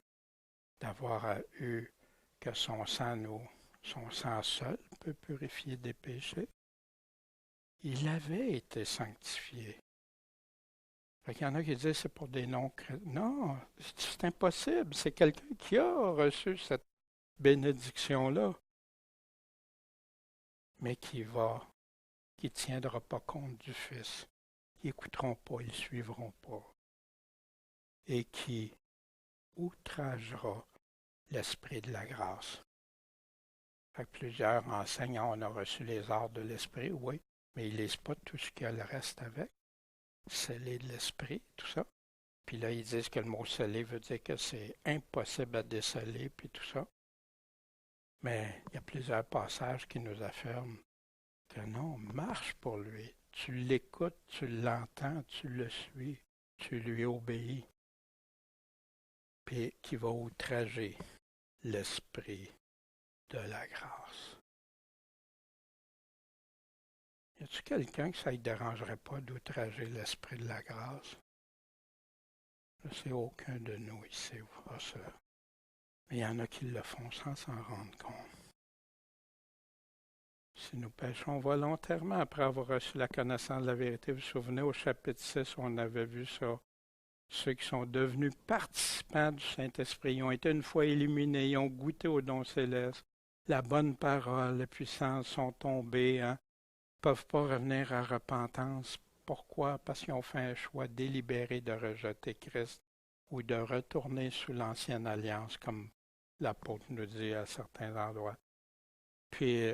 d'avoir eu que son sang seul peut purifier des péchés? Il avait été sanctifié. Fait qu'il y en a qui disent c'est pour des non-chrétiens. Non, c'est impossible. C'est quelqu'un qui a reçu cette bénédiction-là, mais qui ne tiendra pas compte du Fils. Qui n'écouteront pas, ils ne suivront pas. Et qui outragera l'Esprit de la grâce. Fait que plusieurs enseignent, on a reçu les arts de l'Esprit, oui, mais ils ne lisent pas tout ce qu'il y a le reste avec. Scellé de l'Esprit, tout ça. Puis là, ils disent que le mot scellé veut dire que c'est impossible à déceler, puis tout ça. Mais il y a plusieurs passages qui nous affirment que non, marche pour lui. Tu l'écoutes, tu l'entends, tu le suis, tu lui obéis. Puis qui va outrager l'Esprit de la grâce. Y a-t-il quelqu'un que ça ne dérangerait pas d'outrager l'Esprit de la grâce? Je sais aucun de nous ici fera ça. Mais il y en a qui le font sans s'en rendre compte. Si nous péchons volontairement après avoir reçu la connaissance de la vérité, vous vous souvenez au chapitre 6, on avait vu ça. Ceux qui sont devenus participants du Saint-Esprit, ils ont été une fois illuminés, ils ont goûté au don céleste. La bonne parole, la puissance sont tombés, ne peuvent pas revenir à repentance. Pourquoi? Parce qu'ils ont fait un choix délibéré de rejeter Christ ou de retourner sous l'ancienne alliance, comme l'apôtre nous dit à certains endroits. Puis,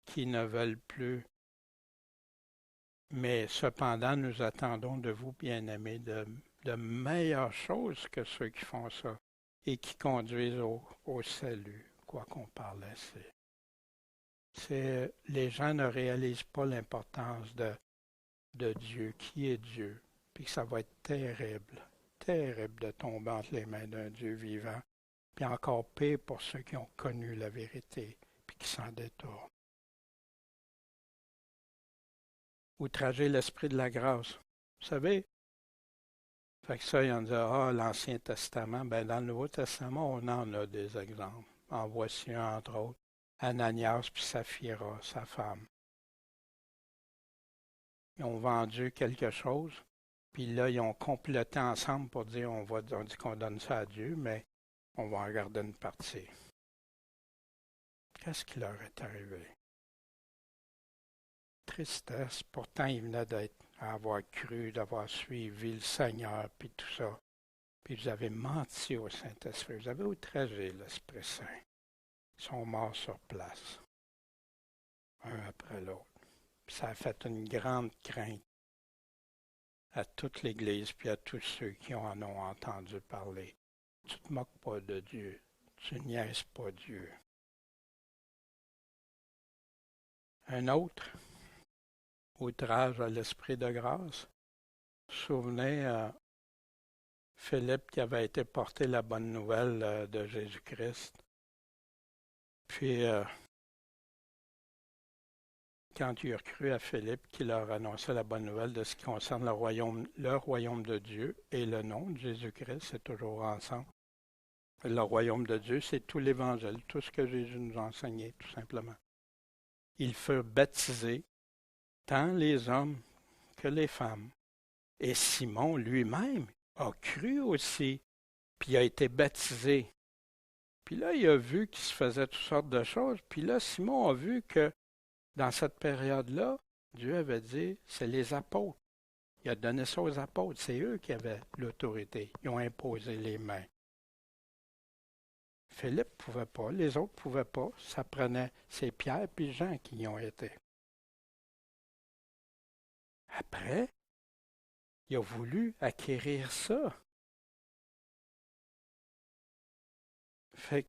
qui ne veulent plus. Mais cependant, nous attendons de vous, bien-aimés, de meilleures choses que ceux qui font ça et qui conduisent au salut, quoi qu'on parle ainsi. Les gens ne réalisent pas l'importance de Dieu, qui est Dieu, puis que ça va être terrible, terrible de tomber entre les mains d'un Dieu vivant, puis encore pire pour ceux qui ont connu la vérité, puis qui s'en détournent. Outrager l'esprit de la grâce. Vous savez, fait que ça, ils ont dit, l'Ancien Testament. Ben, dans le Nouveau Testament, on en a des exemples. En voici un, entre autres. Ananias puis Saphira, sa femme. Ils ont vendu quelque chose, puis là, ils ont complété ensemble pour dire, on dit qu'on donne ça à Dieu, mais on va en garder une partie. Qu'est-ce qui leur est arrivé? Tristesse. Pourtant, ils venaient d'avoir cru, d'avoir suivi le Seigneur, puis tout ça. Puis vous avez menti au Saint-Esprit. Vous avez outragé l'Esprit Saint. Ils sont morts sur place, un après l'autre. Puis ça a fait une grande crainte à toute l'Église, puis à tous ceux qui en ont entendu parler. Tu ne te moques pas de Dieu. Tu niaises pas Dieu. Un autre outrage à l'Esprit de grâce. Vous vous souvenez, Philippe qui avait été porté la bonne nouvelle de Jésus-Christ. Puis, quand il a cru à Philippe qui leur annonçait la bonne nouvelle de ce qui concerne le royaume de Dieu et le nom de Jésus-Christ, c'est toujours ensemble. Le royaume de Dieu, c'est tout l'Évangile, tout ce que Jésus nous a enseigné, tout simplement. Ils furent baptisés, tant les hommes que les femmes. Et Simon lui-même a cru aussi, puis a été baptisé. Puis là, il a vu qu'il se faisait toutes sortes de choses. Puis là, Simon a vu que dans cette période-là, Dieu avait dit, c'est les apôtres. Il a donné ça aux apôtres. C'est eux qui avaient l'autorité. Ils ont imposé les mains. Philippe ne pouvait pas, les autres ne pouvaient pas. Ça prenait, c'est Pierre et Jean qui y ont été. Après, il a voulu acquérir ça. Fait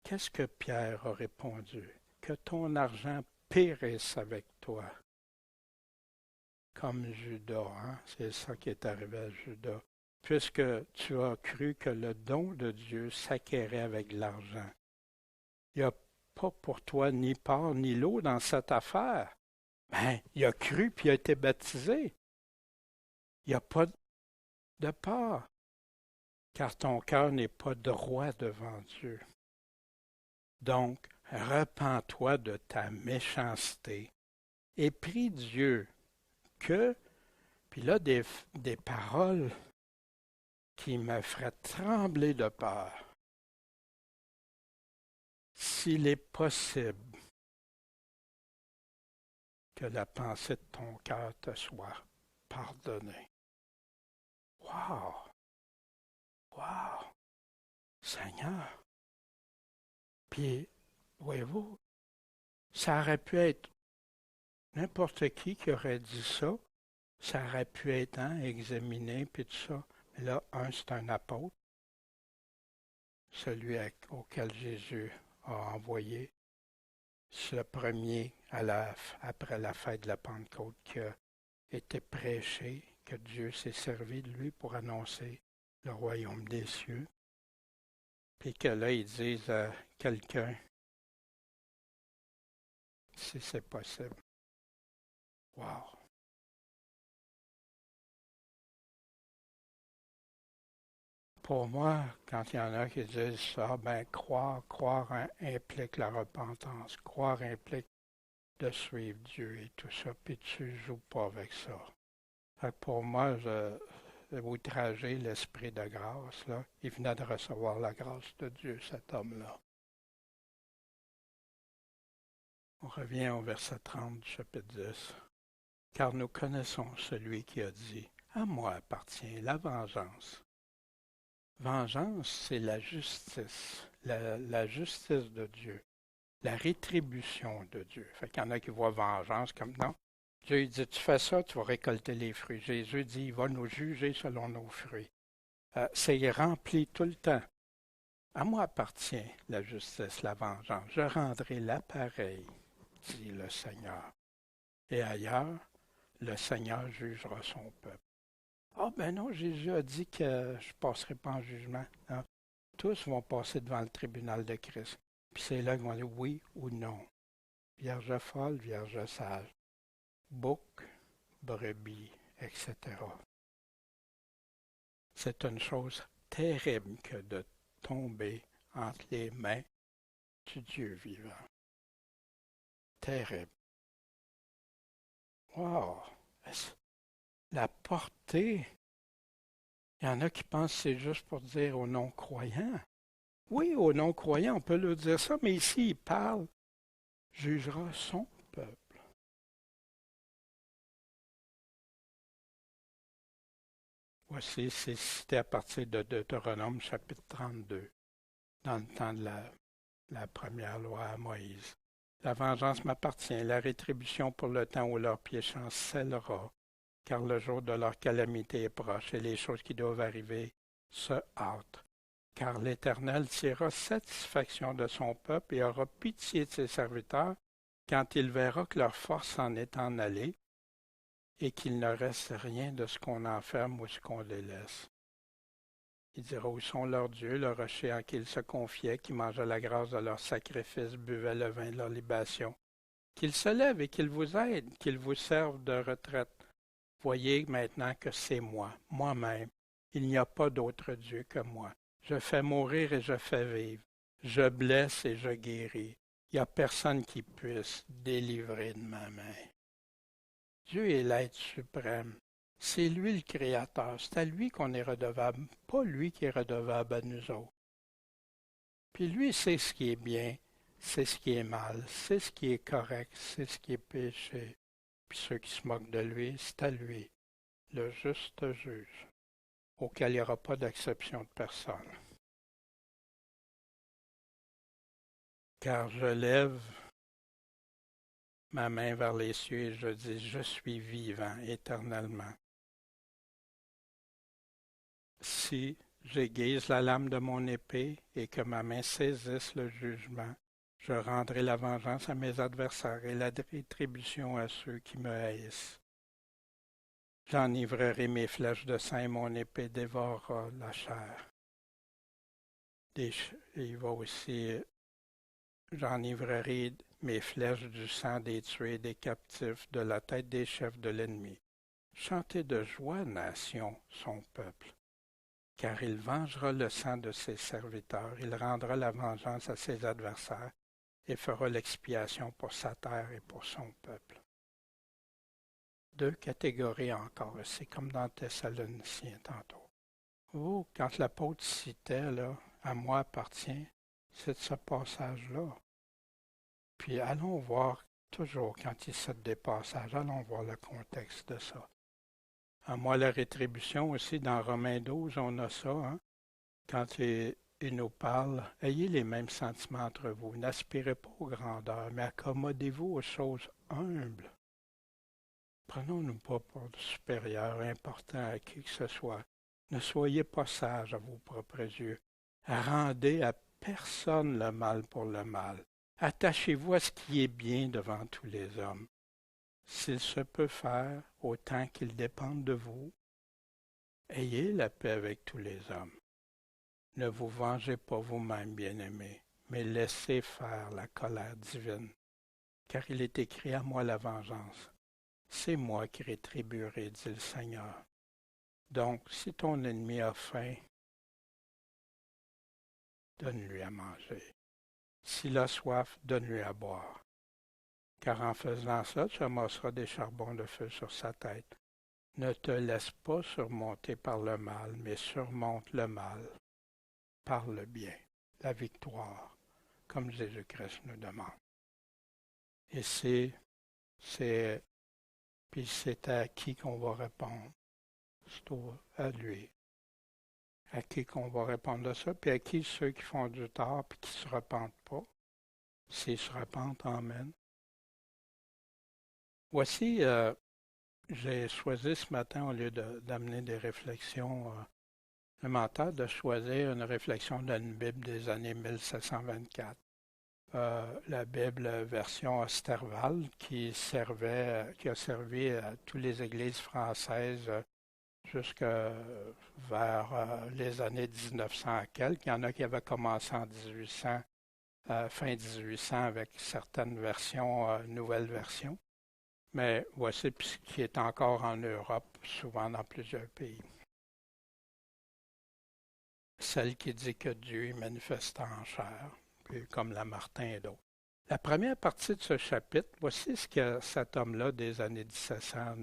qu'est-ce que Pierre a répondu? Que ton argent périsse avec toi. Comme Judas, hein? C'est ça qui est arrivé à Judas. Puisque tu as cru que le don de Dieu s'acquérait avec l'argent. Il n'y a pas pour toi ni part ni lot dans cette affaire. Ben, il a cru puis il a été baptisé. Il n'y a pas de part, car ton cœur n'est pas droit devant Dieu. Donc, repens-toi de ta méchanceté et prie Dieu que Puis là, des paroles qui me feraient trembler de peur. S'il est possible que la pensée de ton cœur te soit pardonnée. Wow! Wow! Seigneur! Puis, voyez-vous, ça aurait pu être n'importe qui aurait dit ça. Ça aurait pu être examiné, puis tout ça. Mais là, c'est un apôtre, celui auquel Jésus a envoyé. C'est le premier après la fête de la Pentecôte qui a été prêché, que Dieu s'est servi de lui pour annoncer le royaume des cieux. Puis que là, ils disent à quelqu'un, si c'est possible. Wow! Pour moi, quand il y en a qui disent ça, ben croire implique la repentance. Croire implique de suivre Dieu et tout ça, puis tu ne joues pas avec ça. Fait que pour moi, outrager l'esprit de grâce, là, il venait de recevoir la grâce de Dieu, cet homme-là. On revient au verset 30 du chapitre 10. Car nous connaissons celui qui a dit, à moi appartient la vengeance. Vengeance, c'est la justice, la justice de Dieu, la rétribution de Dieu. Fait qu'il y en a qui voient vengeance comme non. Dieu dit, tu fais ça, tu vas récolter les fruits. Jésus dit, il va nous juger selon nos fruits. C'est rempli tout le temps. À moi appartient la justice, la vengeance. Je rendrai l'appareil, dit le Seigneur. Et ailleurs, le Seigneur jugera son peuple. Ah ben non, Jésus a dit que je ne passerai pas en jugement. Non. Tous vont passer devant le tribunal de Christ. Puis c'est là qu'ils vont dire oui ou non. Vierge folle, vierge sage. Bouc, brebis, etc. C'est une chose terrible que de tomber entre les mains du Dieu vivant. Terrible. Wow! La portée, il y en a qui pensent que c'est juste pour dire aux non-croyants. Oui, aux non-croyants, on peut leur dire ça, mais ici, il parle, jugera son peuple. Voici, c'est cité à partir de Deutéronome, chapitre 32, dans le temps de la première loi à Moïse. La vengeance m'appartient, la rétribution pour le temps où leur pied chancellera, car le jour de leur calamité est proche et les choses qui doivent arriver se hâtent. Car l'Éternel tirera satisfaction de son peuple et aura pitié de ses serviteurs quand il verra que leur force s'en est en allée et qu'il ne reste rien de ce qu'on enferme ou ce qu'on les laisse. Il dira où sont leurs dieux, le rocher en qui ils se confiaient, qui mangeaient la grâce de leurs sacrifices, buvaient le vin de leur libation. Qu'ils se lèvent et qu'ils vous aident, qu'ils vous servent de retraite. Voyez maintenant que c'est moi, moi-même. Il n'y a pas d'autre Dieu que moi. Je fais mourir et je fais vivre. Je blesse et je guéris. Il n'y a personne qui puisse délivrer de ma main. Dieu est l'être suprême. C'est lui le Créateur. C'est à lui qu'on est redevable, pas lui qui est redevable à nous autres. Puis lui sait ce qui est bien, c'est ce qui est mal, c'est ce qui est correct, c'est ce qui est péché. Puis ceux qui se moquent de lui, c'est à lui, le juste juge, auquel il n'y aura pas d'exception de personne. Car je lève ma main vers les cieux et je dis, je suis vivant éternellement. Si j'aiguise la lame de mon épée et que ma main saisisse le jugement, je rendrai la vengeance à mes adversaires et la rétribution à ceux qui me haïssent. J'enivrerai mes flèches de sang et mon épée dévorera la chair. Il va aussi, j'enivrerai mes flèches du sang des tués et des captifs, de la tête des chefs de l'ennemi. Chantez de joie, nation, son peuple. Car il vengera le sang de ses serviteurs, il rendra la vengeance à ses adversaires et fera l'expiation pour sa terre et pour son peuple. deux catégories encore. C'est comme dans Thessaloniciens tantôt. Vous, quand l'apôtre citait, là, à moi appartient, c'est de ce passage-là. Puis allons voir, toujours quand il cite des passages, allons voir le contexte de ça. À moi, la rétribution aussi, dans Romains 12, on a ça, hein? Quand il nous parle, ayez les mêmes sentiments entre vous, n'aspirez pas aux grandeurs, mais accommodez-vous aux choses humbles. Prenons-nous pas pour supérieurs, importants à qui que ce soit. Ne soyez pas sages à vos propres yeux. Rendez à personne le mal pour le mal. Attachez-vous à ce qui est bien devant tous les hommes. S'il se peut faire, autant qu'il dépende de vous, ayez la paix avec tous les hommes. Ne vous vengez pas vous-même, bien-aimés, mais laissez faire la colère divine, car il est écrit à moi la vengeance. C'est moi qui rétribuerai, dit le Seigneur. Donc, si ton ennemi a faim, donne-lui à manger. S'il a soif, donne-lui à boire. Car en faisant ça, tu amasseras des charbons de feu sur sa tête. Ne te laisse pas surmonter par le mal, mais surmonte le mal par le bien, la victoire, comme Jésus-Christ nous demande. Et puis c'est à qui qu'on va répondre. C'est à lui. À qui qu'on va répondre de ça, puis à qui ceux qui font du tort, puis qui ne se repentent pas. S'ils se repentent, amen. Voici, j'ai choisi ce matin, au lieu d'amener des réflexions élémentaires, de choisir une réflexion d'une Bible des années 1724. La Bible version Osterwald qui a servi à toutes les églises françaises jusqu'à vers les années 1900 à quelques. Il y en a qui avaient commencé en 1800, fin 1800 avec certaines versions, nouvelles versions. Mais voici ce qui est encore en Europe, souvent dans plusieurs pays. Celle qui dit que Dieu est manifesté en chair, puis comme Lamartine et d'autres. La première partie de ce chapitre, voici ce que cet homme-là des années 1700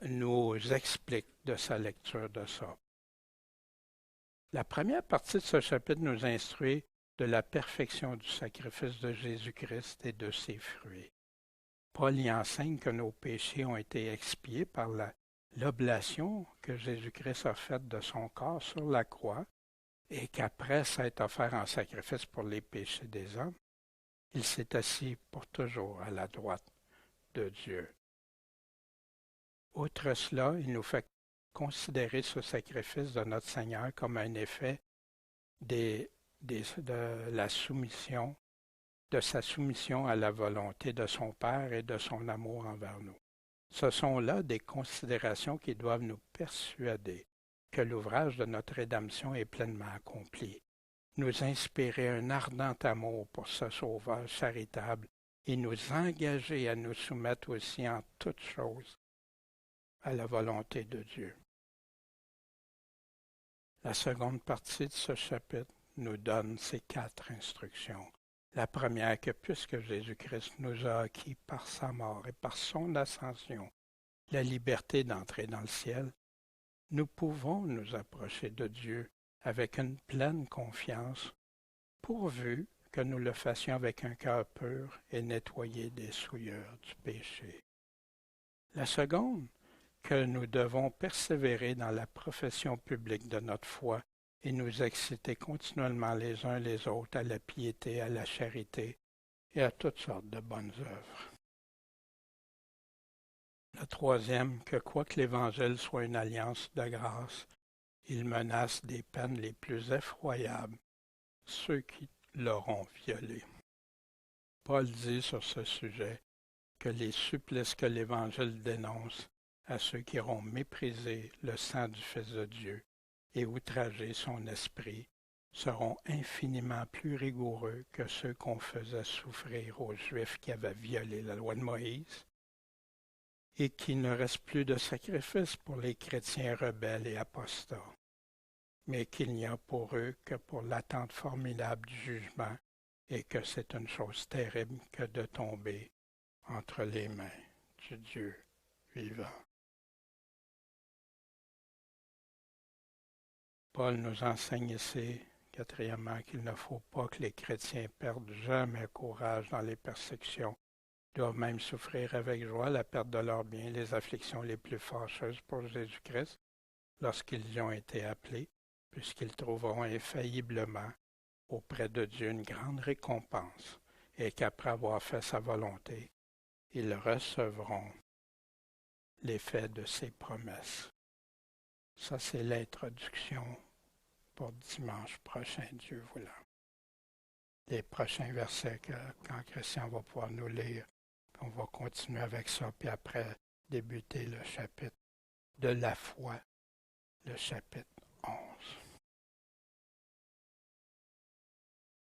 nous explique de sa lecture de ça. La première partie de ce chapitre nous instruit de la perfection du sacrifice de Jésus-Christ et de ses fruits. Paul y enseigne que nos péchés ont été expiés par l'oblation que Jésus-Christ a faite de son corps sur la croix et qu'après s'être offert en sacrifice pour les péchés des hommes, il s'est assis pour toujours à la droite de Dieu. Outre cela, il nous fait considérer ce sacrifice de notre Seigneur comme un effet de la soumission, de sa soumission à la volonté de son Père et de son amour envers nous. Ce sont là des considérations qui doivent nous persuader que l'ouvrage de notre rédemption est pleinement accompli, nous inspirer un ardent amour pour ce Sauveur charitable et nous engager à nous soumettre aussi en toutes choses à la volonté de Dieu. La seconde partie de ce chapitre nous donne ces 4 instructions. La première, que puisque Jésus-Christ nous a acquis par sa mort et par son ascension la liberté d'entrer dans le ciel, nous pouvons nous approcher de Dieu avec une pleine confiance, pourvu que nous le fassions avec un cœur pur et nettoyé des souillures du péché. La seconde, que nous devons persévérer dans la profession publique de notre foi et nous exciter continuellement les uns les autres à la piété, à la charité et à toutes sortes de bonnes œuvres. La troisième, que quoique l'Évangile soit une alliance de grâce, il menace des peines les plus effroyables ceux qui l'auront violé. Paul dit sur ce sujet que les supplices que l'Évangile dénonce à ceux qui auront méprisé le sang du Fils de Dieu et outragé son esprit seront infiniment plus rigoureux que ceux qu'on faisait souffrir aux Juifs qui avaient violé la loi de Moïse, et qu'il ne reste plus de sacrifice pour les chrétiens rebelles et apostats, mais qu'il n'y a pour eux que pour l'attente formidable du jugement, et que c'est une chose terrible que de tomber entre les mains du Dieu vivant. Paul nous enseigne ici, quatrièmement, qu'il ne faut pas que les chrétiens perdent jamais courage dans les persécutions. Ils doivent même souffrir avec joie la perte de leurs biens, les afflictions les plus fâcheuses pour Jésus-Christ, lorsqu'ils y ont été appelés, puisqu'ils trouveront infailliblement auprès de Dieu une grande récompense, et qu'après avoir fait sa volonté, ils recevront l'effet de ses promesses. Ça, c'est l'introduction pour dimanche prochain, Dieu voulant. Les prochains versets quand Christian va pouvoir nous lire, on va continuer avec ça, puis après débuter le chapitre de la foi, le chapitre 11.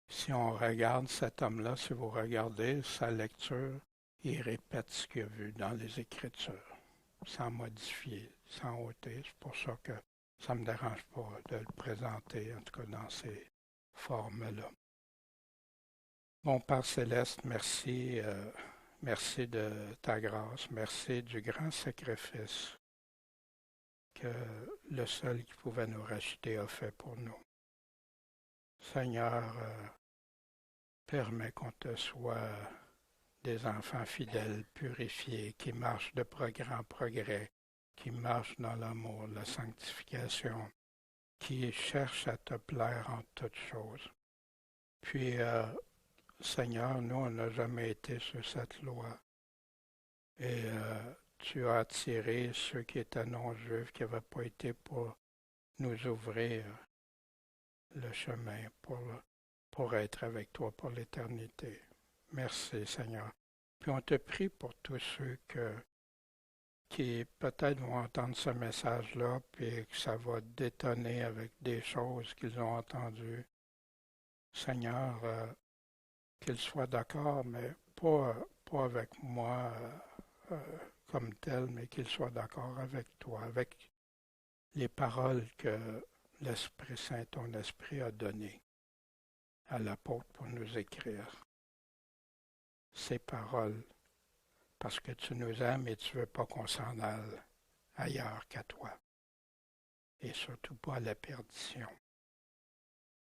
Si on regarde cet homme-là, si vous regardez sa lecture, il répète ce qu'il a vu dans les Écritures, sans modifier, sans ôter. C'est pour ça que ça ne me dérange pas de le présenter, en tout cas dans ces formes-là. Mon Père céleste, merci, merci de ta grâce, merci du grand sacrifice que le seul qui pouvait nous racheter a fait pour nous. Seigneur, permets qu'on te soit des enfants fidèles, purifiés, qui marchent de progrès en progrès, qui marchent dans l'amour, la sanctification, qui cherchent à te plaire en toutes choses. Puis, Seigneur, nous, on n'a jamais été sur cette loi. Et tu as attiré ceux qui étaient non-juifs, qui n'avaient pas été pour nous ouvrir le chemin, pour être avec toi pour l'éternité. Merci, Seigneur. Puis on te prie pour tous ceux qui peut-être vont entendre ce message-là, puis que ça va détonner avec des choses qu'ils ont entendues. Seigneur, qu'ils soient d'accord, mais pas avec moi comme tel, mais qu'ils soient d'accord avec toi, avec les paroles que l'Esprit Saint, ton Esprit, a données à l'apôtre pour nous écrire. Ces paroles, parce que tu nous aimes et tu ne veux pas qu'on s'en aille ailleurs qu'à toi, et surtout pas à la perdition.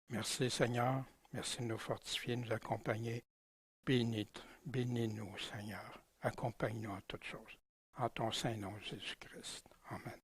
Merci Seigneur, merci de nous fortifier, nous accompagner. Bénis-nous Seigneur, accompagne-nous en toutes choses. En ton Saint nom Jésus-Christ. Amen.